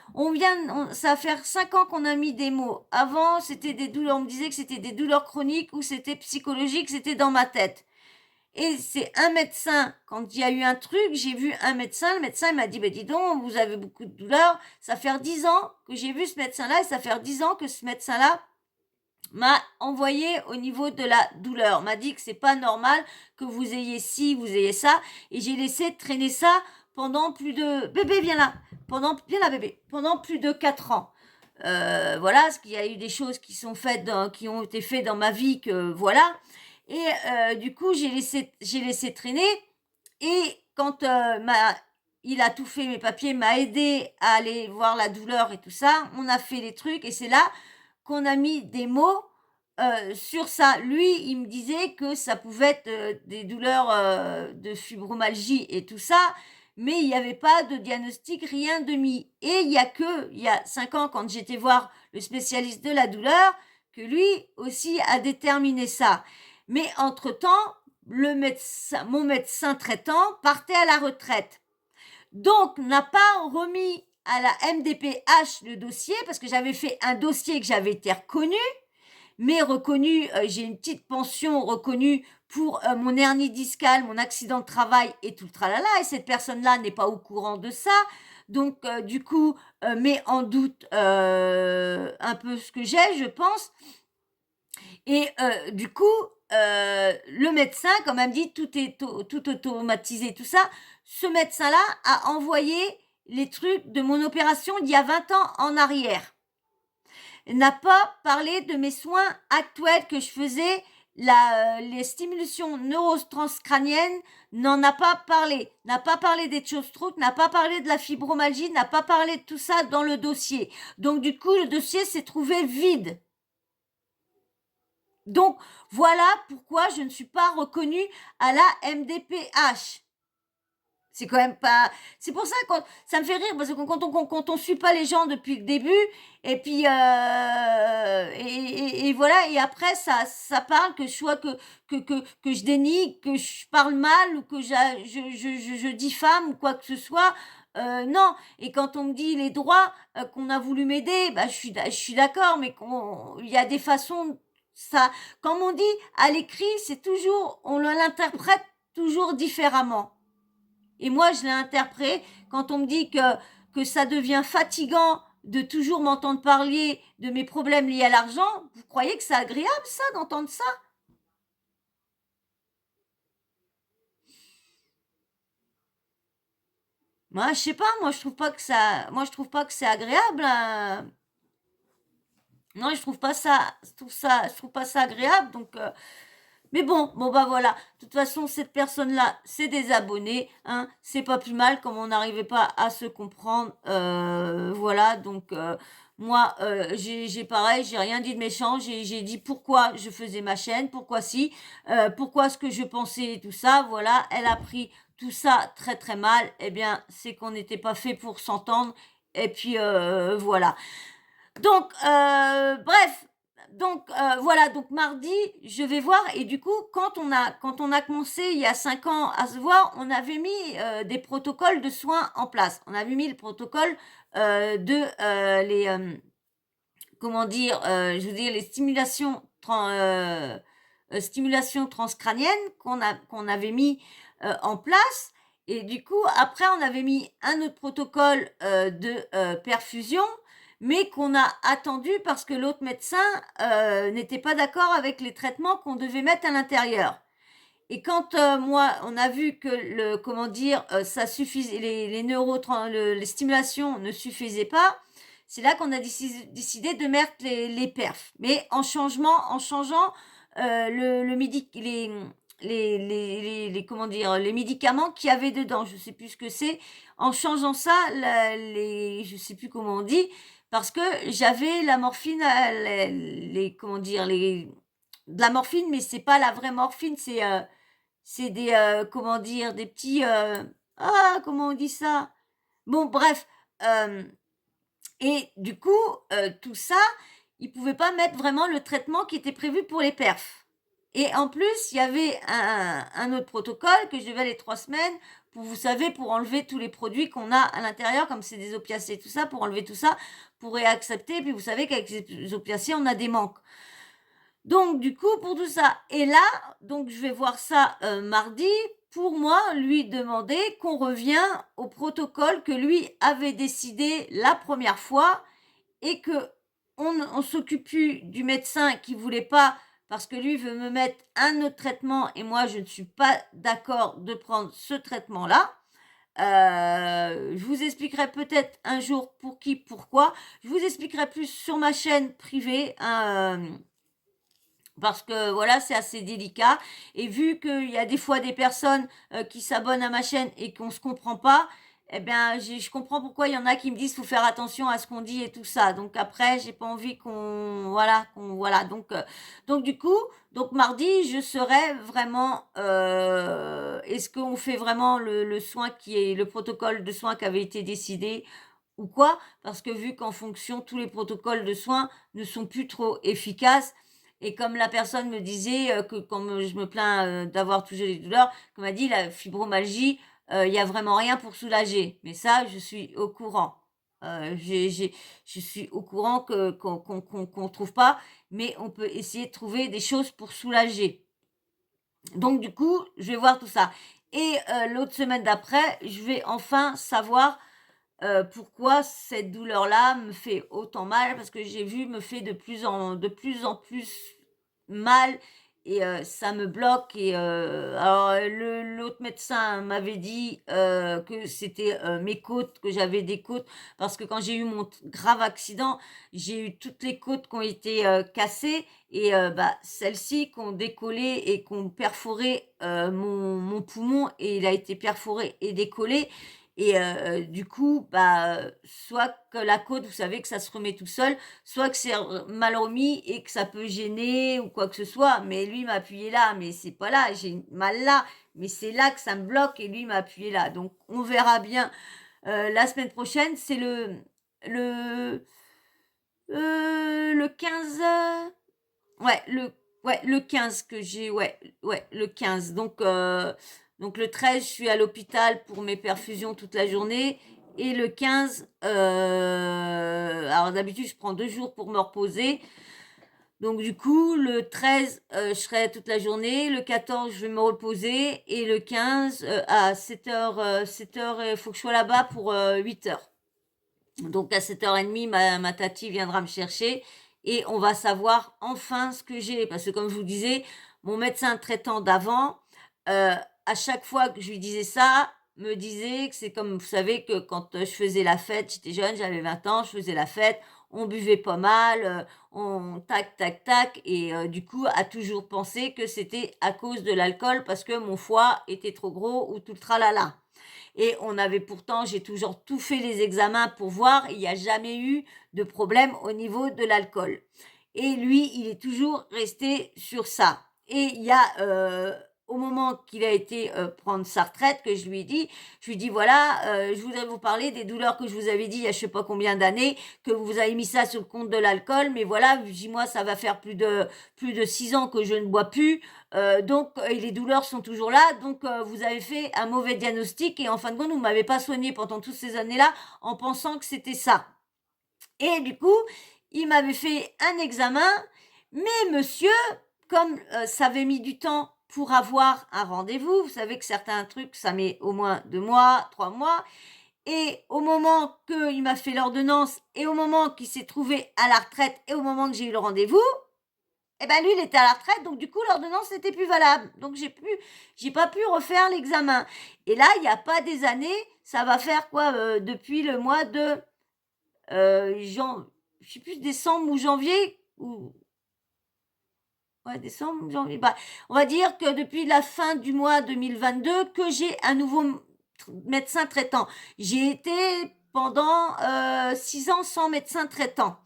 va faire 5 ans qu'on a mis des mots. Avant, c'était des douleurs, on me disait que c'était des douleurs chroniques ou c'était psychologique, c'était dans ma tête. Et c'est un médecin, quand il y a eu un truc, j'ai vu un médecin, le médecin il m'a dit, dis donc, vous avez beaucoup de douleurs, ça fait 10 ans que j'ai vu ce médecin-là, et ça fait 10 ans que ce médecin-là m'a envoyé au niveau de la douleur, m'a dit que c'est pas normal que vous ayez ci, vous ayez ça, et j'ai laissé traîner ça pendant plus de... Bébé, viens là, bébé, pendant plus de 4 ans. Voilà, parce qu'il y a eu des choses qui ont été faites dans ma vie, que voilà. Et du coup, j'ai laissé traîner. Et quand il a tout fait, mes papiers, m'a aidé à aller voir la douleur et tout ça. On a fait les trucs et c'est là qu'on a mis des mots sur ça. Lui, il me disait que ça pouvait être des douleurs de fibromyalgie et tout ça, mais il n'y avait pas de diagnostic, rien de mis. Et il y a 5 ans, quand j'étais voir le spécialiste de la douleur, que lui aussi a déterminé ça. Mais entre-temps, mon médecin traitant partait à la retraite. Donc, n'a pas remis à la MDPH le dossier, parce que j'avais fait un dossier que j'avais été reconnu, mais reconnu, j'ai une petite pension reconnue pour mon hernie discale, mon accident de travail et tout le tralala, et cette personne-là n'est pas au courant de ça. Donc, du coup, met en doute un peu ce que j'ai, je pense. Et du coup, le médecin, comme elle me dit, tout est tout automatisé, tout ça. Ce médecin-là a envoyé les trucs de mon opération d'il y a 20 ans en arrière. Il n'a pas parlé de mes soins actuels que je faisais, les stimulations neurotranscrâniennes, n'en a pas parlé. N'a pas parlé des Chostrouk, n'a pas parlé de la fibromyalgie, n'a pas parlé de tout ça dans le dossier. Donc du coup, le dossier s'est trouvé vide. Donc, voilà pourquoi je ne suis pas reconnue à la MDPH. C'est quand même pas... C'est pour ça que ça me fait rire, parce que quand on suit pas les gens depuis le début, et puis... et voilà, et après, ça parle que je sois que je dénigre, que je parle mal, ou que je diffame, ou quoi que ce soit. Non, et quand on me dit les droits qu'on a voulu m'aider, bah, je suis d'accord, mais il y a des façons... Ça, comme on dit, à l'écrit, c'est toujours... On l'interprète toujours différemment. Et moi, je l'ai interprété quand on me dit que ça devient fatigant de toujours m'entendre parler de mes problèmes liés à l'argent. Vous croyez que c'est agréable, ça, d'entendre ça? Moi, je sais pas, moi, je trouve pas que ça, moi, je trouve pas que c'est agréable. Non, je trouve pas ça, je trouve pas ça agréable, donc... Mais bon, bah voilà. De toute façon, cette personne-là, c'est des abonnés, hein. C'est pas plus mal comme on n'arrivait pas à se comprendre. Voilà, donc moi, j'ai pareil, j'ai rien dit de méchant. J'ai dit pourquoi je faisais ma chaîne, pourquoi si, pourquoi ce que je pensais et tout ça. Voilà, elle a pris tout ça très très mal. Eh bien, c'est qu'on n'était pas fait pour s'entendre. Et puis voilà. Donc, bref, donc voilà, donc mardi, je vais voir, et du coup, quand on a commencé il y a 5 ans à se voir, on avait mis des protocoles de soins en place. On avait mis le protocole de les, comment dire, je veux dire, les stimulations transcrâniennes qu'on avait mis en place. Et du coup, après, on avait mis un autre protocole de perfusion, mais qu'on a attendu parce que l'autre médecin n'était pas d'accord avec les traitements qu'on devait mettre à l'intérieur. Et quand moi, on a vu que ça suffisait, les stimulations ne suffisaient pas, c'est là qu'on a décidé de mettre les perfs. Mais en changeant les médicaments qu'il y avait dedans. Je sais plus ce que c'est. En changeant ça, je sais plus comment on dit, parce que j'avais la morphine, de la morphine, mais c'est pas la vraie morphine, c'est des, des petits, comment on dit ça? Bon, bref, et du coup, tout ça, ils pouvaient pas mettre vraiment le traitement qui était prévu pour les perfs. Et en plus, il y avait un autre protocole que je devais aller 3 semaines pour, vous savez, pour enlever tous les produits qu'on a à l'intérieur, comme c'est des opiacés, tout ça, pour enlever tout ça, pour réaccepter. Puis vous savez qu'avec les opiacés, on a des manques. Donc, du coup, pour tout ça. Et là, donc, je vais voir ça mardi pour moi lui demander qu'on revient au protocole que lui avait décidé la première fois et que on s'occupe plus du médecin qui voulait pas parce que lui veut me mettre un autre traitement et moi je ne suis pas d'accord de prendre ce traitement-là. Je vous expliquerai peut-être un jour pour qui, pourquoi. Je vous expliquerai plus sur ma chaîne privée, hein, parce que voilà, c'est assez délicat. Et vu qu'il y a des fois des personnes qui s'abonnent à ma chaîne et qu'on ne se comprend pas, eh bien, je comprends pourquoi il y en a qui me disent faut faire attention à ce qu'on dit et tout ça. Donc après, j'ai pas envie voilà. Donc du coup, donc mardi, je serai vraiment. Est-ce qu'on fait vraiment le soin qui est le protocole de soins qui avait été décidé ou quoi? Parce que vu qu'en fonction, tous les protocoles de soins ne sont plus trop efficaces. Et comme la personne me disait que quand je me plains d'avoir toujours des douleurs, comme m'a dit la fibromyalgie, il y a vraiment rien pour soulager. Mais ça, je suis au courant. Je suis au courant qu'on trouve pas, mais on peut essayer de trouver des choses pour soulager. Donc du coup, je vais voir tout ça. Et l'autre semaine d'après, je vais enfin savoir pourquoi cette douleur-là me fait autant mal, parce que j'ai vu me fait de plus en plus mal et ça me bloque. Et alors l'autre médecin m'avait dit que c'était mes côtes, que j'avais des côtes, parce que quand j'ai eu mon grave accident, j'ai eu toutes les côtes qui ont été cassées et celles-ci qui ont décollé et qui ont perforé mon poumon, et il a été perforé et décollé. Et du coup, bah, soit que la côte, vous savez que ça se remet tout seul, soit que c'est mal remis et que ça peut gêner ou quoi que ce soit. Mais lui m'a appuyé là, mais c'est pas là, j'ai mal là, mais c'est là que ça me bloque et lui m'a appuyé là. Donc on verra bien la semaine prochaine. C'est le, le 15. Ouais, le 15 que j'ai, ouais, le 15. Donc le 13, je suis à l'hôpital pour mes perfusions toute la journée. Et le 15, alors d'habitude, je prends 2 jours pour me reposer. Donc du coup, le 13, je serai toute la journée. Le 14, je vais me reposer. Et le 15, à 7h, 7h, il faut que je sois là-bas pour 8h. Donc à 7h30, ma tati viendra me chercher et on va savoir enfin ce que j'ai. Parce que comme je vous disais, mon médecin traitant d'avant, à chaque fois que je lui disais ça, me disait que c'est comme, vous savez, que quand je faisais la fête, j'étais jeune, j'avais 20 ans, je faisais la fête, on buvait pas mal, on tac, tac, tac, et du coup, a toujours pensé que c'était à cause de l'alcool parce que mon foie était trop gros ou tout le tralala. Et on avait pourtant, j'ai toujours tout fait les examens pour voir, il n'y a jamais eu de problème au niveau de l'alcool. Et lui, il est toujours resté sur ça. Et il y a, au moment qu'il a été prendre sa retraite, que je lui ai dit voilà, je voudrais vous parler des douleurs que je vous avais dit il y a je sais pas combien d'années, que vous avez mis ça sur le compte de l'alcool, mais voilà, moi, ça va faire plus de 6 ans que je ne bois plus, et les douleurs sont toujours là, donc vous avez fait un mauvais diagnostic et en fin de compte, vous m'avez pas soigné pendant toutes ces années-là en pensant que c'était ça. Et du coup, il m'avait fait un examen, mais monsieur, comme ça avait mis du temps pour avoir un rendez-vous, vous savez que certains trucs, ça met au moins 2 mois, 3 mois, et au moment qu'il m'a fait l'ordonnance, et au moment qu'il s'est trouvé à la retraite, et au moment que j'ai eu le rendez-vous, eh ben lui, il était à la retraite, donc du coup, l'ordonnance n'était plus valable. Donc j'ai pas pu refaire l'examen. Et là, il n'y a pas des années, ça va faire quoi, depuis le mois de je sais plus, décembre ou janvier, ou ouais, décembre ou janvier. Bah, on va dire que depuis la fin du mois 2022 que j'ai un nouveau médecin traitant. J'ai été pendant 6 ans sans médecin traitant.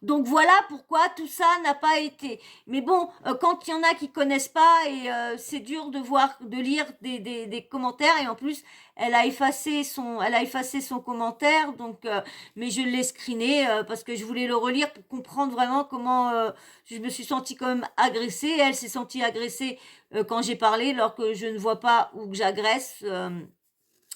Donc voilà pourquoi tout ça n'a pas été. Mais bon, quand il y en a qui connaissent pas et c'est dur de lire des commentaires et en plus elle a effacé son commentaire donc mais je l'ai screené parce que je voulais le relire pour comprendre vraiment comment je me suis sentie quand même agressée. Elle s'est sentie agressée quand j'ai parlé alors que je ne vois pas où que j'agresse.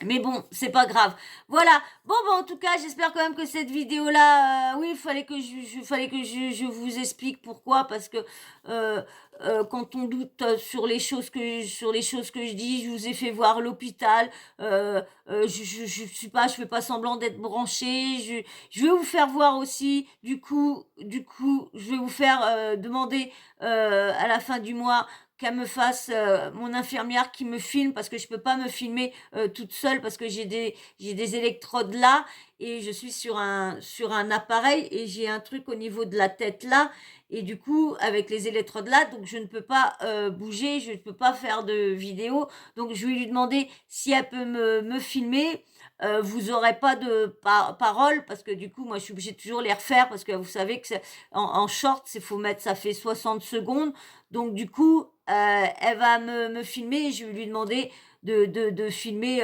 Mais bon, c'est pas grave. Voilà. Bon, en tout cas, j'espère quand même que cette vidéo-là, oui, il fallait que je vous explique pourquoi, parce que quand on doute sur les choses que je dis, je vous ai fait voir l'hôpital. Je suis pas, je fais pas semblant d'être branchée. Je vais vous faire voir aussi. Du coup, je vais vous faire demander à la fin du mois qu'elle me fasse mon infirmière qui me filme parce que je peux pas me filmer toute seule parce que j'ai des électrodes là et je suis sur un appareil et j'ai un truc au niveau de la tête là et du coup avec les électrodes là donc je ne peux pas bouger, je ne peux pas faire de vidéo donc je vais lui demander si elle peut me filmer. Vous aurez pas de parole parce que du coup moi je suis obligée de toujours les refaire parce que vous savez que en short c'est faut mettre ça fait 60 secondes donc du coup elle va me filmer et je vais lui demander de filmer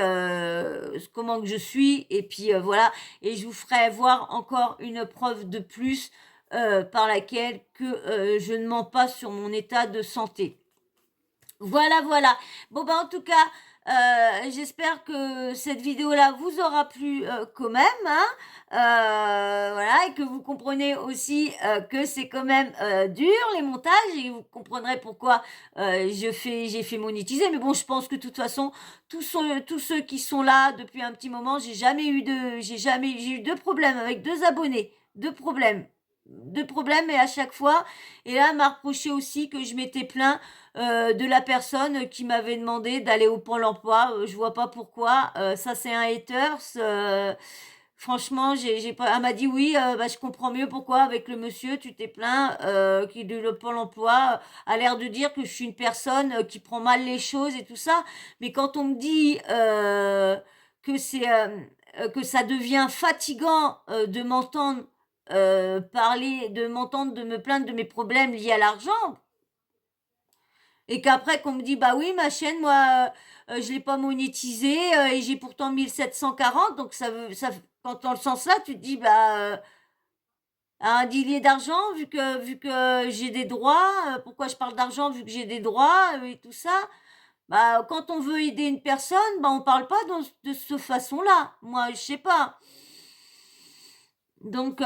comment que je suis et puis voilà et je vous ferai voir encore une preuve de plus par laquelle que je ne mens pas sur mon état de santé. Voilà, voilà. Bon, en tout cas, j'espère que cette vidéo-là vous aura plu quand même, hein. Voilà, et que vous comprenez aussi que c'est quand même dur les montages et vous comprendrez pourquoi j'ai fait monétiser. Mais bon, je pense que de toute façon, tous ceux qui sont là depuis un petit moment, j'ai eu 2 problèmes avec 2 abonnés, 2 problèmes. 2 problèmes et à chaque fois, et là, elle m'a reproché aussi que je m'étais plaint de la personne qui m'avait demandé d'aller au Pôle emploi. Je vois pas pourquoi. Ça, c'est un haters. Franchement, j'ai pas. Elle m'a dit oui. Je comprends mieux pourquoi avec le monsieur tu t'es plaint qui de le Pôle emploi a l'air de dire que je suis une personne qui prend mal les choses et tout ça. Mais quand on me dit que que ça devient fatigant de m'entendre parler, de m'entendre, de me plaindre de mes problèmes liés à l'argent, et qu'après qu'on me dit bah oui ma chaîne moi je l'ai pas monétisée et j'ai pourtant 1740, donc quand dans le sens là tu te dis bah un dealer d'argent vu que j'ai des droits, pourquoi je parle d'argent vu que j'ai des droits et tout ça. Bah quand on veut aider une personne, bah on parle pas de cette façon-là. Moi je sais pas. Donc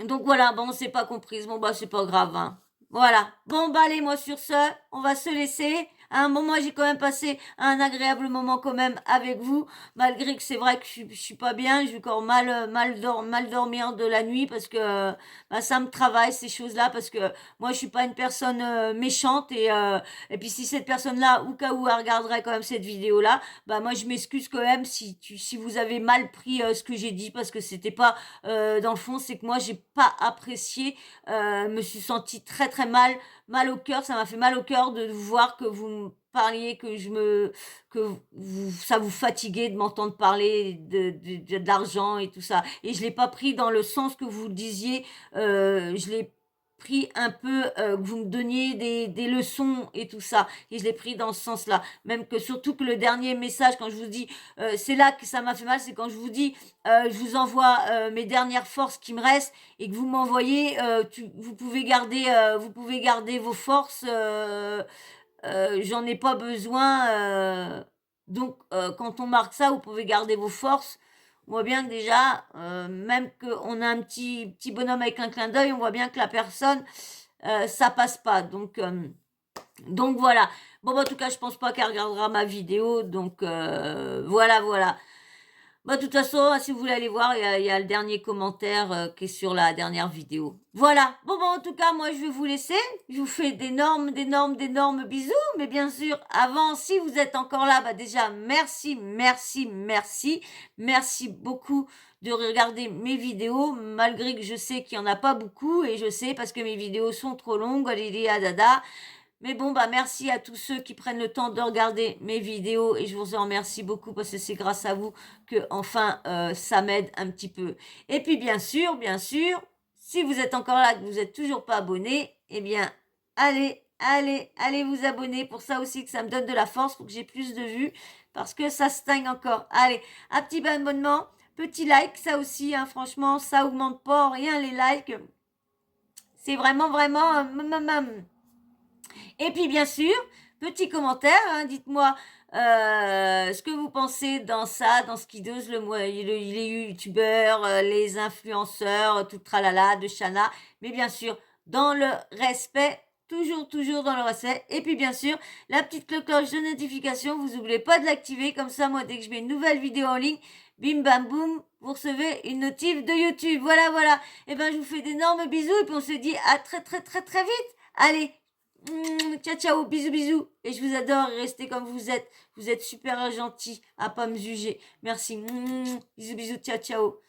donc voilà, bon, c'est pas comprise. Bon, bah, c'est pas grave, hein. Voilà. Bon, bah, allez, moi, sur ce, on va se laisser. À un moment, j'ai quand même passé un agréable moment quand même avec vous, malgré que c'est vrai que je suis pas bien, j'ai encore mal dormir de la nuit parce que bah, ça me travaille ces choses-là, parce que moi, je suis pas une personne méchante, et puis si cette personne-là, au cas où elle regarderait quand même cette vidéo-là, bah moi, je m'excuse quand même si vous avez mal pris ce que j'ai dit, parce que c'était pas dans le fond, c'est que moi, j'ai pas apprécié, me suis sentie très très mal au cœur. Ça m'a fait mal au cœur de voir que vous me parliez, ça vous fatiguait de m'entendre parler de l'argent et tout ça. Et je l'ai pas pris dans le sens que vous le disiez. Je l'ai pris un peu que vous me donniez des leçons et tout ça, et je l'ai pris dans ce sens-là, même que surtout que le dernier message, quand je vous dis c'est là que ça m'a fait mal, c'est quand je vous dis je vous envoie mes dernières forces qui me restent, et que vous m'envoyez vous pouvez garder vos forces, j'en ai pas besoin, donc quand on marque ça, vous pouvez garder vos forces. On voit bien que déjà, même qu'on a un petit bonhomme avec un clin d'œil, on voit bien que la personne, ça passe pas. Donc voilà. Bon, bah, en tout cas, je pense pas qu'elle regardera ma vidéo. Donc voilà, voilà. Bah, de toute façon, si vous voulez aller voir, il y a le dernier commentaire qui est sur la dernière vidéo. Voilà. Bon, en tout cas, moi, je vais vous laisser. Je vous fais d'énormes bisous. Mais bien sûr, avant, si vous êtes encore là, bah déjà, merci, merci, merci. Merci beaucoup de regarder mes vidéos, malgré que je sais qu'il n'y en a pas beaucoup. Et je sais parce que mes vidéos sont trop longues. Allez, dada. Mais bon, bah merci à tous ceux qui prennent le temps de regarder mes vidéos, et je vous en remercie beaucoup parce que c'est grâce à vous que enfin ça m'aide un petit peu. Et puis bien sûr, si vous êtes encore là, que vous n'êtes toujours pas abonné, eh bien allez vous abonner, pour ça aussi que ça me donne de la force pour que j'ai plus de vues, parce que ça stagne encore. Allez, un petit abonnement, petit like, ça aussi, hein, franchement, ça augmente pas rien les likes. C'est vraiment et puis bien sûr, petit commentaire, hein, dites-moi ce que vous pensez dans ça, dans ce qui dose les youtubeurs, les influenceurs, tout tralala de Shana, mais bien sûr dans le respect, toujours dans le respect. Et puis bien sûr, la petite cloche de notification, vous n'oubliez pas de l'activer, comme ça moi dès que je mets une nouvelle vidéo en ligne, bim bam boum, vous recevez une notif de YouTube. Voilà. Et ben je vous fais d'énormes bisous, et puis on se dit à très vite. Allez, ciao, bisous. Et je vous adore, restez comme vous êtes. Vous êtes super gentils à pas me juger. Merci. Bisous, ciao.